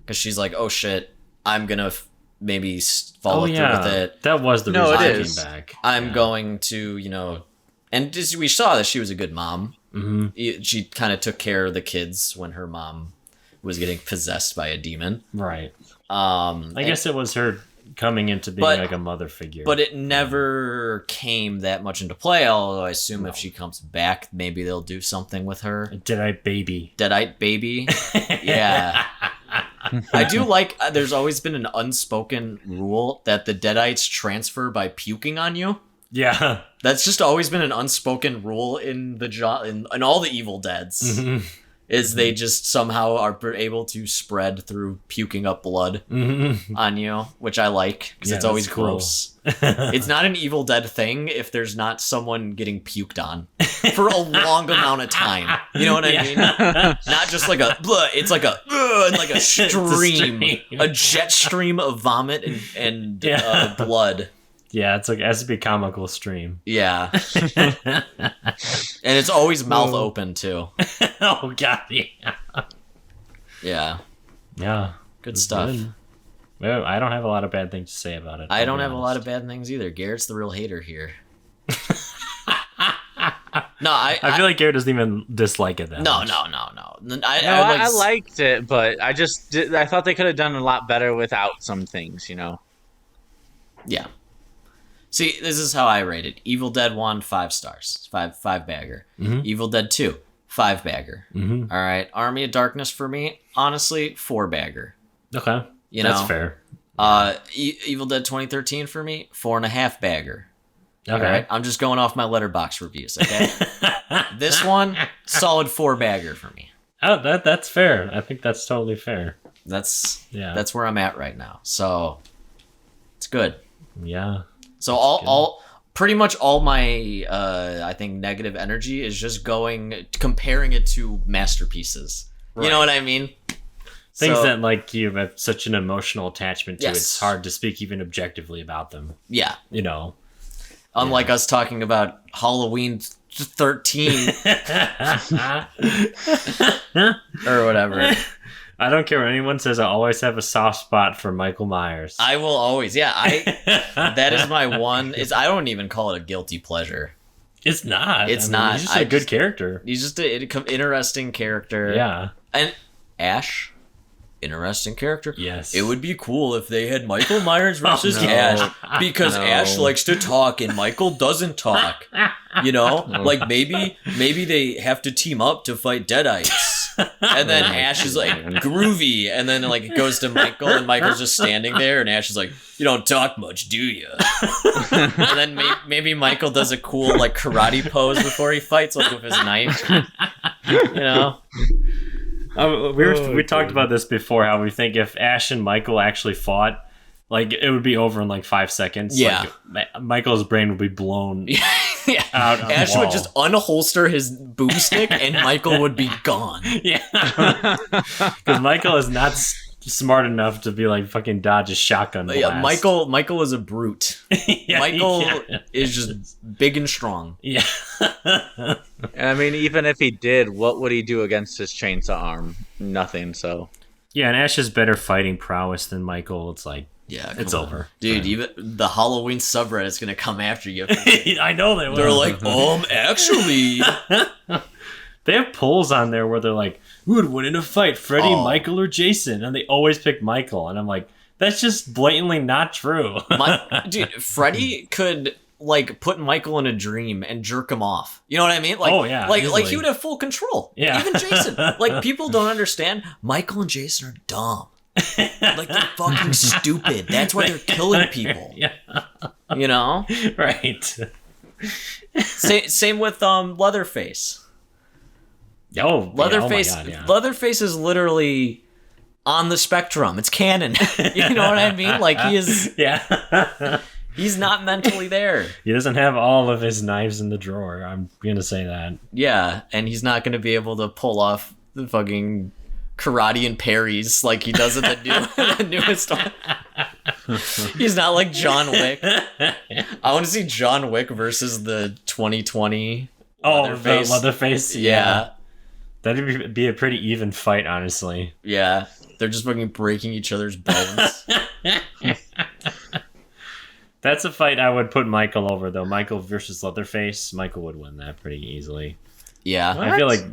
[SPEAKER 5] because she's like, oh shit, I'm gonna maybe follow through with it.
[SPEAKER 4] That was the reason I came back.
[SPEAKER 5] I'm going to, and we saw that she was a good mom. Mm-hmm. She kind of took care of the kids when her mom was getting possessed by a demon.
[SPEAKER 4] Right. I guess it was her coming into being like a mother figure.
[SPEAKER 5] But it never came that much into play, although I assume if she comes back, maybe they'll do something with her.
[SPEAKER 4] Deadite baby.
[SPEAKER 5] Deadite baby? Yeah. I do like, there's always been an unspoken rule that the Deadites transfer by puking on you.
[SPEAKER 4] Yeah.
[SPEAKER 5] That's just always been an unspoken rule in in all the Evil Deads. Mm-hmm. Is they just somehow are able to spread through puking up blood on you, which I like, because it's always gross. It's not an Evil Dead thing if there's not someone getting puked on for a long amount of time. You know what I mean? Not just like a it's like a like a stream, a jet stream of vomit and blood.
[SPEAKER 4] Yeah, it has to be a comical stream.
[SPEAKER 5] Yeah. And it's always mouth open, too.
[SPEAKER 4] Oh, God, yeah.
[SPEAKER 5] Yeah.
[SPEAKER 4] Yeah.
[SPEAKER 5] Good stuff.
[SPEAKER 4] Good. Well, I don't have a lot of bad things to say about it.
[SPEAKER 5] I don't have a lot of bad things either. Garrett's the real hater here. No, I
[SPEAKER 4] feel like Garrett doesn't even dislike it that much.
[SPEAKER 5] No.
[SPEAKER 6] I liked it, but I thought they could have done a lot better without some things,
[SPEAKER 5] Yeah. See, this is how I rate it. Evil Dead 1, 5 stars. Five bagger. Mm-hmm. Evil Dead 2, 5 bagger. Mm-hmm. All right. Army of Darkness for me, honestly, 4 bagger.
[SPEAKER 4] Okay. That's fair.
[SPEAKER 5] Evil Dead 2013 for me, 4.5 bagger.
[SPEAKER 4] Okay.
[SPEAKER 5] All right. I'm just going off my Letterboxd reviews, okay? This one, solid 4 bagger for me.
[SPEAKER 4] Oh, that's fair. I think that's totally fair.
[SPEAKER 5] That's where I'm at right now. So, it's good.
[SPEAKER 4] Yeah.
[SPEAKER 5] So pretty much all my I think negative energy is just comparing it to masterpieces. Right. You know what I mean?
[SPEAKER 4] Things that you have such an emotional attachment to. Yes. It's hard to speak even objectively about them.
[SPEAKER 5] Yeah.
[SPEAKER 4] Unlike
[SPEAKER 5] us talking about Halloween 13 or whatever.
[SPEAKER 4] I don't care what anyone says. I always have a soft spot for Michael Myers.
[SPEAKER 5] I will always. Yeah, that is my one. I don't even call it a guilty pleasure.
[SPEAKER 4] It's not.
[SPEAKER 5] It's not.
[SPEAKER 4] He's just a good character.
[SPEAKER 5] He's just an interesting character.
[SPEAKER 4] Yeah.
[SPEAKER 5] And Ash, interesting character.
[SPEAKER 4] Yes.
[SPEAKER 5] It would be cool if they had Michael Myers versus Ash, because Ash likes to talk and Michael doesn't talk. Like maybe they have to team up to fight Deadites. And then Ash is like groovy, and then it goes to Michael, and Michael's just standing there, and Ash is like, "You don't talk much, do you?" And then maybe Michael does a cool karate pose before he fights, with his knife.
[SPEAKER 4] We talked about this before. How we think if Ash and Michael actually fought, it would be over in 5 seconds.
[SPEAKER 5] Yeah,
[SPEAKER 4] Michael's brain would be blown.
[SPEAKER 5] Yeah. Ash would just unholster his boomstick and Michael would be gone.
[SPEAKER 4] Yeah. Because Michael is not smart enough to be fucking dodge a shotgun blast.
[SPEAKER 5] Yeah, Michael is a brute. Michael is just big and strong.
[SPEAKER 4] Yeah.
[SPEAKER 6] I mean, even if he did, what would he do against his chainsaw arm? Nothing, so.
[SPEAKER 4] Yeah, and Ash has better fighting prowess than Michael. It's
[SPEAKER 5] Yeah,
[SPEAKER 4] It's
[SPEAKER 5] come on.
[SPEAKER 4] over.
[SPEAKER 5] Dude. Even the Halloween subreddit's gonna come after you.
[SPEAKER 4] I know they will.
[SPEAKER 5] They're like, actually,
[SPEAKER 4] they have polls on there where they're like, who would win in a fight, Freddy, Michael, or Jason? And they always pick Michael. And I'm like, that's just blatantly not true.
[SPEAKER 5] Dude, Freddy could like put Michael in a dream and jerk him off. You know what I mean? Like,
[SPEAKER 4] Oh, yeah,
[SPEAKER 5] like
[SPEAKER 4] easily.
[SPEAKER 5] he would have full control.
[SPEAKER 4] Yeah.
[SPEAKER 5] Even Jason. Like, people don't understand. Michael and Jason are dumb. Like, they're fucking stupid. That's why they're killing people.
[SPEAKER 4] Yeah.
[SPEAKER 5] You know?
[SPEAKER 4] Right.
[SPEAKER 5] Same with Leatherface.
[SPEAKER 4] Leatherface.
[SPEAKER 5] Leatherface is literally on the spectrum. It's canon. You know what I mean? Like, he is.
[SPEAKER 4] Yeah.
[SPEAKER 5] He's not mentally there.
[SPEAKER 4] He doesn't have all of his knives in the drawer. I'm gonna say that.
[SPEAKER 5] Yeah, and he's not going to be able to pull off the fucking karate and parries like he does in the newest one. He's not like John Wick. I want to see John Wick versus the 2020 Leatherface.
[SPEAKER 4] The Leatherface.
[SPEAKER 5] Yeah.
[SPEAKER 4] That'd be a pretty even fight, honestly.
[SPEAKER 5] Yeah. They're just fucking breaking each other's bones.
[SPEAKER 4] That's a fight I would put Michael over, though. Michael versus Leatherface. Michael would win that pretty easily.
[SPEAKER 5] Yeah.
[SPEAKER 4] I feel like...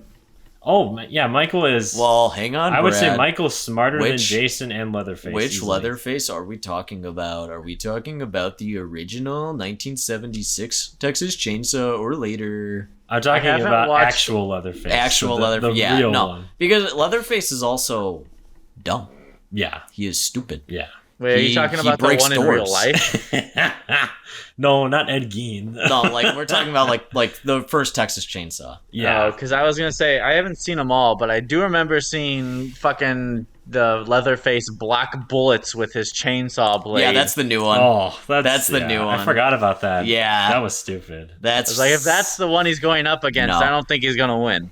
[SPEAKER 4] Oh, yeah, Michael is...
[SPEAKER 5] Well, hang on,
[SPEAKER 4] I would say
[SPEAKER 5] Brad.
[SPEAKER 4] Michael's smarter than Jason and Leatherface.
[SPEAKER 5] Which
[SPEAKER 4] easily.
[SPEAKER 5] Leatherface are we talking about? Are we talking about the original 1976 Texas Chainsaw or later?
[SPEAKER 4] I'm talking
[SPEAKER 6] haven't
[SPEAKER 4] about
[SPEAKER 6] watched-
[SPEAKER 4] actual Leatherface.
[SPEAKER 5] Actual
[SPEAKER 4] So
[SPEAKER 5] Leatherface.
[SPEAKER 4] the
[SPEAKER 5] Yeah,
[SPEAKER 4] real
[SPEAKER 5] no.
[SPEAKER 4] one.
[SPEAKER 5] Because Leatherface is also dumb.
[SPEAKER 4] Yeah,
[SPEAKER 5] He is stupid.
[SPEAKER 4] yeah.
[SPEAKER 6] Wait, are you talking about the
[SPEAKER 5] breaks
[SPEAKER 6] one in real
[SPEAKER 5] doors.
[SPEAKER 6] life?
[SPEAKER 4] No, not Ed Gein.
[SPEAKER 5] No, like we're talking about like the first Texas Chainsaw.
[SPEAKER 4] Yeah.
[SPEAKER 6] because I was gonna say I haven't seen them all, but I do remember seeing fucking the Leatherface black bullets with his chainsaw blade.
[SPEAKER 5] Yeah, that's the new one.
[SPEAKER 4] Oh,
[SPEAKER 5] That's the new one.
[SPEAKER 4] I forgot about that.
[SPEAKER 5] Yeah.
[SPEAKER 4] That was stupid.
[SPEAKER 6] I
[SPEAKER 5] That's
[SPEAKER 6] was like, if that's the one he's going up against,
[SPEAKER 5] No.
[SPEAKER 6] I don't think he's gonna win.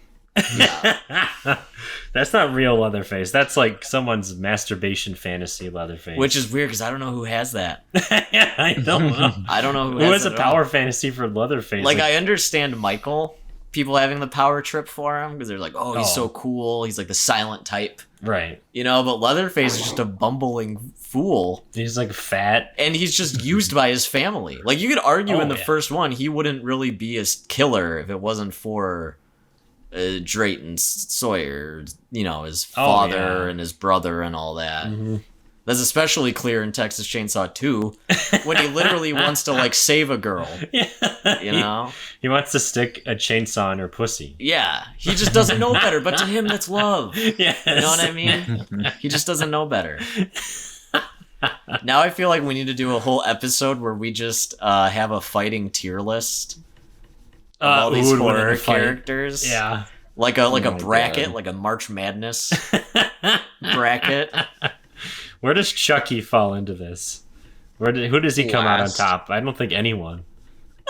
[SPEAKER 4] That's not real Leatherface. That's like someone's masturbation fantasy Leatherface.
[SPEAKER 5] which is weird because I don't know who has that.
[SPEAKER 4] yeah, I don't know.
[SPEAKER 5] I don't know who
[SPEAKER 4] Who
[SPEAKER 5] has
[SPEAKER 4] has a
[SPEAKER 5] it at all.
[SPEAKER 4] power fantasy for Leatherface?
[SPEAKER 5] Like I understand Michael, people having the power trip for him because they're like, oh, he's
[SPEAKER 4] Oh.
[SPEAKER 5] so cool. He's like the silent type,
[SPEAKER 4] right.
[SPEAKER 5] you know. But Leatherface is just a bumbling fool,
[SPEAKER 4] He's like fat.
[SPEAKER 5] and he's just used by his family. Like you could argue
[SPEAKER 4] Oh,
[SPEAKER 5] in the
[SPEAKER 4] yeah.
[SPEAKER 5] first one, he wouldn't really be a killer if it wasn't for Drayton Sawyer, you know, his father
[SPEAKER 4] yeah.
[SPEAKER 5] and his brother and all that.
[SPEAKER 4] Mhm.
[SPEAKER 5] That's especially clear in Texas Chainsaw 2 when he literally wants to like save a girl,
[SPEAKER 4] Yeah.
[SPEAKER 5] you know?
[SPEAKER 4] He wants to stick a chainsaw in her pussy.
[SPEAKER 5] Yeah, he just doesn't know better, but to him that's love.
[SPEAKER 4] Yes.
[SPEAKER 5] You know what I mean? He just doesn't know better. Now I feel like we need to do a whole episode where we just have a fighting tier list of all
[SPEAKER 4] who
[SPEAKER 5] these
[SPEAKER 4] would win in a
[SPEAKER 5] horror
[SPEAKER 4] fight.
[SPEAKER 5] characters.
[SPEAKER 4] Yeah.
[SPEAKER 5] Like a
[SPEAKER 6] my
[SPEAKER 5] bracket,
[SPEAKER 6] God.
[SPEAKER 5] like a March Madness bracket.
[SPEAKER 4] Where does Chucky fall into this? Who does he come out on
[SPEAKER 6] Last.
[SPEAKER 4] top? I don't think anyone.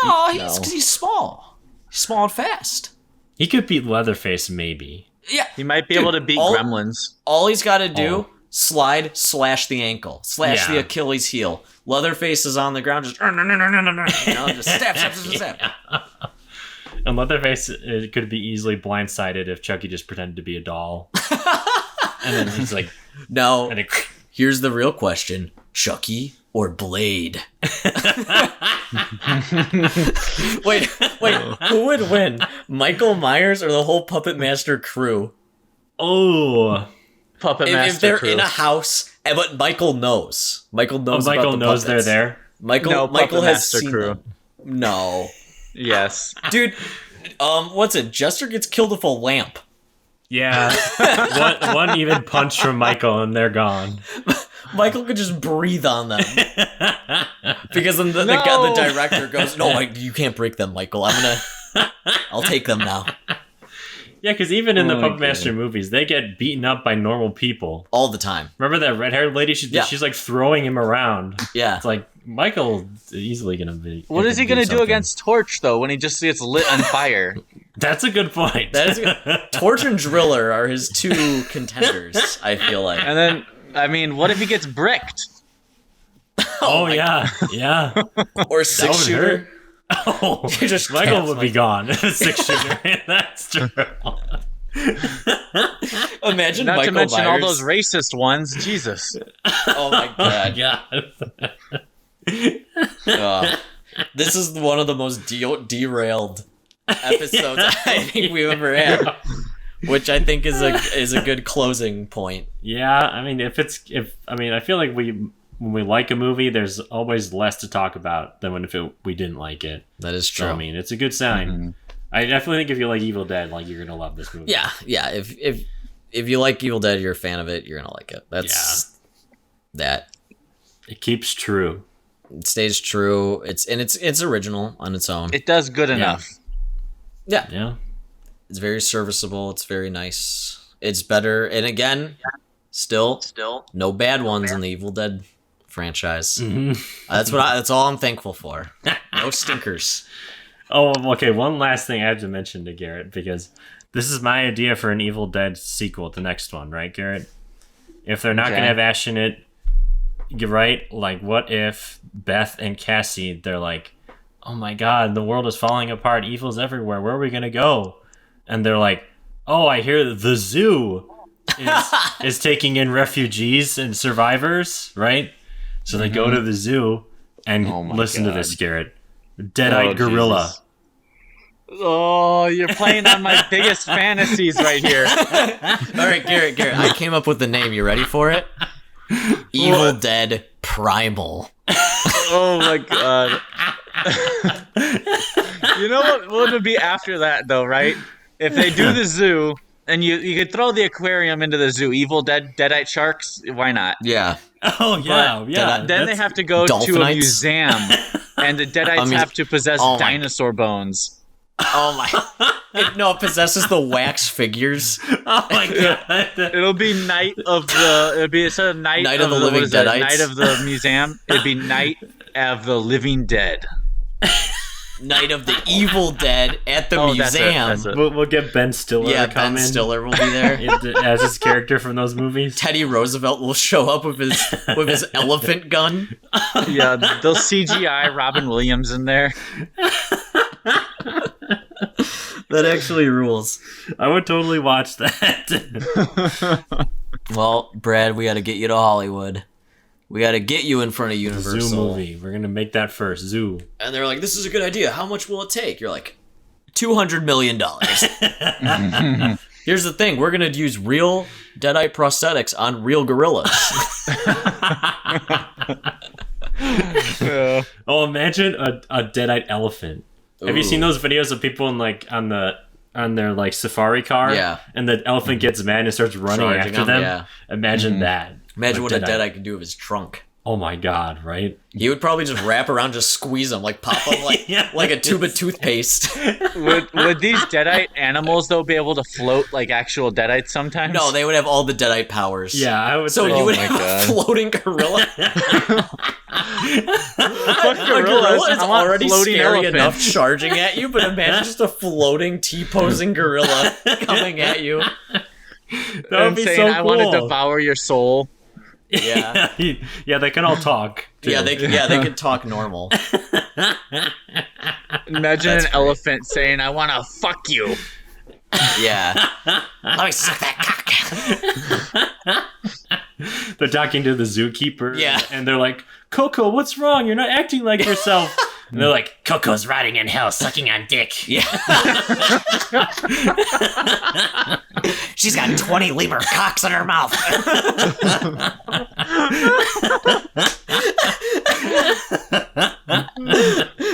[SPEAKER 5] No, he's small. He's small and fast.
[SPEAKER 4] He could beat Leatherface, maybe.
[SPEAKER 5] Yeah,
[SPEAKER 6] He might be
[SPEAKER 5] Dude,
[SPEAKER 6] able to beat
[SPEAKER 5] all-
[SPEAKER 6] Gremlins.
[SPEAKER 5] all he's got to do,
[SPEAKER 4] Oh.
[SPEAKER 5] slide, slash the ankle, slash
[SPEAKER 4] Yeah.
[SPEAKER 5] the Achilles heel. Leatherface is on the ground, just, you know, just stab, stab, stab, stab.
[SPEAKER 4] And Leatherface could be easily blindsided if Chucky just pretended to be a doll. And then he's like,
[SPEAKER 5] Now,
[SPEAKER 4] and it,
[SPEAKER 5] here's the real question: Chucky or Blade? wait, who would win? Michael Myers or the whole Puppet Master crew?
[SPEAKER 4] oh,
[SPEAKER 6] Puppet
[SPEAKER 5] If
[SPEAKER 6] Master
[SPEAKER 5] they're
[SPEAKER 6] crew.
[SPEAKER 5] in a house, but Michael knows. Michael knows. about
[SPEAKER 4] Michael
[SPEAKER 5] the
[SPEAKER 4] knows they're
[SPEAKER 5] puppets.
[SPEAKER 4] there.
[SPEAKER 5] Michael
[SPEAKER 6] No,
[SPEAKER 5] Michael
[SPEAKER 6] Puppet
[SPEAKER 5] has
[SPEAKER 6] Master
[SPEAKER 5] seen
[SPEAKER 6] crew.
[SPEAKER 5] them. No,
[SPEAKER 6] Yes.
[SPEAKER 5] dude. What's it? Jester gets killed with a lamp.
[SPEAKER 4] Yeah. one even punch from Michael and they're gone.
[SPEAKER 5] Michael could just breathe on them because then the
[SPEAKER 6] No!
[SPEAKER 5] director goes, "No, you can't break them, Michael. I'll take them now
[SPEAKER 4] Yeah, because even in the
[SPEAKER 6] Oh,
[SPEAKER 4] Puppet
[SPEAKER 6] okay.
[SPEAKER 4] Master movies, they get beaten up by normal people.
[SPEAKER 5] all the time."
[SPEAKER 4] Remember that red-haired lady? She's like throwing him around.
[SPEAKER 5] Yeah,
[SPEAKER 4] It's like Michael easily gonna be.
[SPEAKER 6] What is he
[SPEAKER 4] gonna
[SPEAKER 6] gonna do against Torch though when he just gets lit on fire?
[SPEAKER 4] That's a good point.
[SPEAKER 5] that is Torch and Driller are his two contenders. I feel like.
[SPEAKER 6] And then, I mean, what if he gets bricked?
[SPEAKER 4] oh yeah, yeah.
[SPEAKER 5] Or
[SPEAKER 4] That
[SPEAKER 5] six
[SPEAKER 4] would
[SPEAKER 5] shooter.
[SPEAKER 4] hurt. Oh,
[SPEAKER 5] You just
[SPEAKER 4] Michael
[SPEAKER 5] can't,
[SPEAKER 4] would be gone. Six shooter. That's true.
[SPEAKER 5] Imagine
[SPEAKER 6] Not
[SPEAKER 5] Michael
[SPEAKER 6] to mention
[SPEAKER 5] Myers.
[SPEAKER 6] all those racist ones. Jesus.
[SPEAKER 5] Oh my god. This is one of the most derailed episodes I think we've ever had. Which I think is a good closing point.
[SPEAKER 4] Yeah, I mean, I feel like when we like a movie, there's always less to talk about than we didn't like it.
[SPEAKER 5] That is true.
[SPEAKER 4] So, I mean, it's a good sign. Mm-hmm. I definitely think if you like Evil Dead, like you're gonna love this movie.
[SPEAKER 5] Yeah. If you like Evil Dead, you're a fan of it, you're gonna like it. That's that.
[SPEAKER 4] It keeps true.
[SPEAKER 5] It stays true. It's original on its own.
[SPEAKER 6] It does good enough.
[SPEAKER 4] Yeah.
[SPEAKER 5] It's very serviceable. It's very nice. It's better. And again, still no bad ones in the Evil Dead franchise.
[SPEAKER 4] Mm-hmm.
[SPEAKER 5] That's all I'm thankful for. No stinkers.
[SPEAKER 4] Oh, okay. One last thing I have to mention to Garrett, because this is my idea for an Evil Dead sequel, the next one, right, Garrett? If they're not going to have Ash in it, you're right. Like, what if Beth and Cassie, they're like, oh my god, the world is falling apart. Evil's everywhere. Where are we going to go? And they're like, oh, I hear the zoo is taking in refugees and survivors, right? So they go to the zoo and listen to this, Garrett. Deadite gorilla.
[SPEAKER 6] Jesus. Oh, you're playing on my biggest fantasies right here.
[SPEAKER 5] All right, Garrett, I came up with the name. You ready for it? Evil Dead Primal.
[SPEAKER 6] Oh my god. You know what would be after that, though, right? If they do the zoo, and you could throw the aquarium into the zoo, Evil Deadite sharks, why not?
[SPEAKER 5] Yeah.
[SPEAKER 4] Oh, yeah,
[SPEAKER 6] But
[SPEAKER 4] yeah.
[SPEAKER 6] then they have to go to a
[SPEAKER 5] Dolphinites?
[SPEAKER 6] museum, and the Deadites have to possess dinosaur bones.
[SPEAKER 5] Oh my. No, it possesses the wax figures.
[SPEAKER 4] Oh my god.
[SPEAKER 6] It'll be night of instead of night
[SPEAKER 5] of the living Deadites.
[SPEAKER 6] Night of the museum. It'd be night of the living dead.
[SPEAKER 5] Night of the Evil Dead at the museum.
[SPEAKER 6] That's it.
[SPEAKER 4] We'll get Ben Stiller to come
[SPEAKER 5] Ben
[SPEAKER 4] in
[SPEAKER 5] Stiller will be there.
[SPEAKER 4] as his character from those movies.
[SPEAKER 5] Teddy Roosevelt will show up with his elephant gun.
[SPEAKER 6] Yeah, they'll CGI Robin Williams in there.
[SPEAKER 5] That actually rules.
[SPEAKER 4] I would totally watch that.
[SPEAKER 5] Well, Brad, we got to get you to Hollywood. We got to get you in front of Universal.
[SPEAKER 4] Zoo movie. We're gonna make that first. Zoo.
[SPEAKER 5] And they're like, "This is a good idea. How much will it take?" You're like, $200 million. Here's the thing: we're gonna use real Deadite prosthetics on real gorillas.
[SPEAKER 4] Oh, imagine a Deadite elephant. Ooh. Have you seen those videos of people in on their like safari car?
[SPEAKER 5] Yeah.
[SPEAKER 4] And the elephant gets mad and starts running after them. Yeah. Imagine that.
[SPEAKER 5] Imagine what a Deadite could do with his trunk.
[SPEAKER 4] Oh my god, right?
[SPEAKER 5] He would probably just wrap around, just squeeze them, like pop them like a tube of toothpaste.
[SPEAKER 6] Would these Deadite animals, though, be able to float like actual Deadites sometimes?
[SPEAKER 5] No, they would have all the Deadite powers.
[SPEAKER 4] Yeah, I would.
[SPEAKER 5] So you would have a floating gorilla. A gorilla is already scary enough charging at you, but imagine just a floating T-posing gorilla coming at you.
[SPEAKER 6] That would be saying, so cool. I want to devour your soul.
[SPEAKER 5] Yeah.
[SPEAKER 4] Yeah, they can all talk. Too.
[SPEAKER 5] Yeah, they can talk normal.
[SPEAKER 6] Imagine an elephant saying, "I want to fuck you."
[SPEAKER 5] Yeah. Let me suck that cock.
[SPEAKER 4] They're talking to the zookeeper.
[SPEAKER 5] Yeah.
[SPEAKER 4] And they're like, "Coco, what's wrong? You're not acting like yourself." And they're like, "Coco's rotting in hell, sucking on dick."
[SPEAKER 5] Yeah. She's got 20 lemur cocks in her mouth.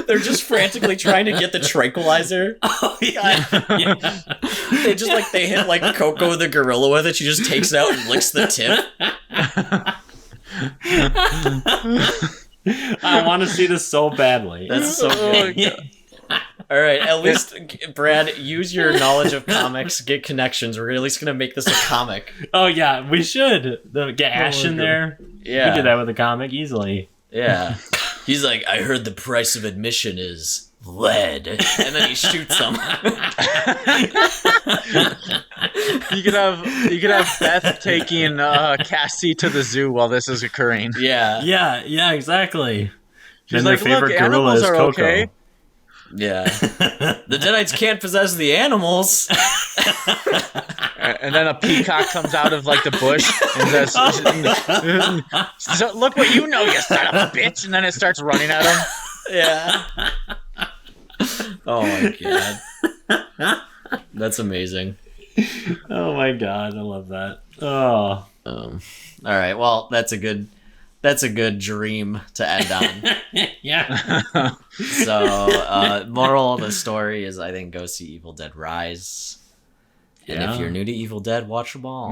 [SPEAKER 5] They're just frantically trying to get the tranquilizer. Oh, yeah. They hit like Coco the gorilla with it. She just takes it out and licks the tip.
[SPEAKER 4] I want to see this so badly.
[SPEAKER 5] That's so good. All right, at least, Brad, use your knowledge of comics, get connections. We're at least going to make this a comic.
[SPEAKER 4] Oh, yeah, we should. Get Ash in there.
[SPEAKER 5] Yeah.
[SPEAKER 4] We did that with a comic easily.
[SPEAKER 5] Yeah. He's like, "I heard the price of admission is lead." And then he shoots them.
[SPEAKER 6] You could have Beth taking Cassie to the zoo while this is occurring.
[SPEAKER 5] Yeah.
[SPEAKER 4] Yeah, exactly.
[SPEAKER 6] She's like, "Look, animals are okay."
[SPEAKER 5] Yeah. The Deadites can't possess the animals.
[SPEAKER 6] And then a peacock comes out of like the bush and says, so "Look what you know, you son of a bitch!" And then it starts running at him.
[SPEAKER 5] Yeah. Oh my god. That's amazing.
[SPEAKER 4] Oh my god, I love that. Oh.
[SPEAKER 5] All right. Well, that's a good dream to end on.
[SPEAKER 4] Yeah.
[SPEAKER 5] So, moral of the story is, I think, go see Evil Dead Rise. And if you're new to Evil Dead, watch them all.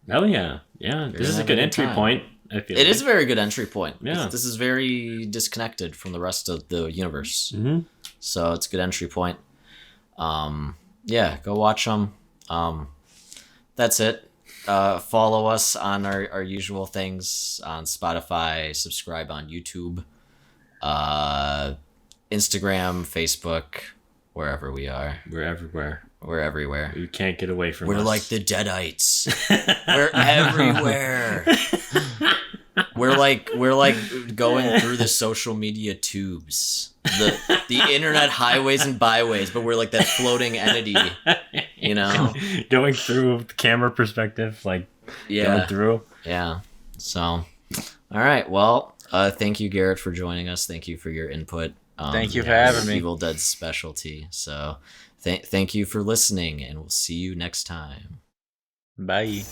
[SPEAKER 4] Hell yeah. Yeah. This is a good entry point. I feel
[SPEAKER 5] It is a very good entry point.
[SPEAKER 4] Yeah.
[SPEAKER 5] This is very disconnected from the rest of the universe.
[SPEAKER 4] Mm-hmm.
[SPEAKER 5] So it's a good entry point. Yeah, go watch them. That's it. Follow us on our usual things on Spotify, subscribe on YouTube, Instagram, Facebook, wherever we are.
[SPEAKER 4] We're everywhere.
[SPEAKER 5] We're everywhere.
[SPEAKER 4] You can't get away from us.
[SPEAKER 5] We're like the Deadites. We're everywhere. We're like going through the social media tubes, the internet highways and byways, but we're like that floating entity, you know,
[SPEAKER 4] going through the camera perspective, like going through.
[SPEAKER 5] Yeah. So, all right. Well, thank you, Garrett, for joining us. Thank you for your input.
[SPEAKER 6] Thank you for having me.
[SPEAKER 5] Evil Dead specialty. So, thank you for listening, and we'll see you next time.
[SPEAKER 6] Bye.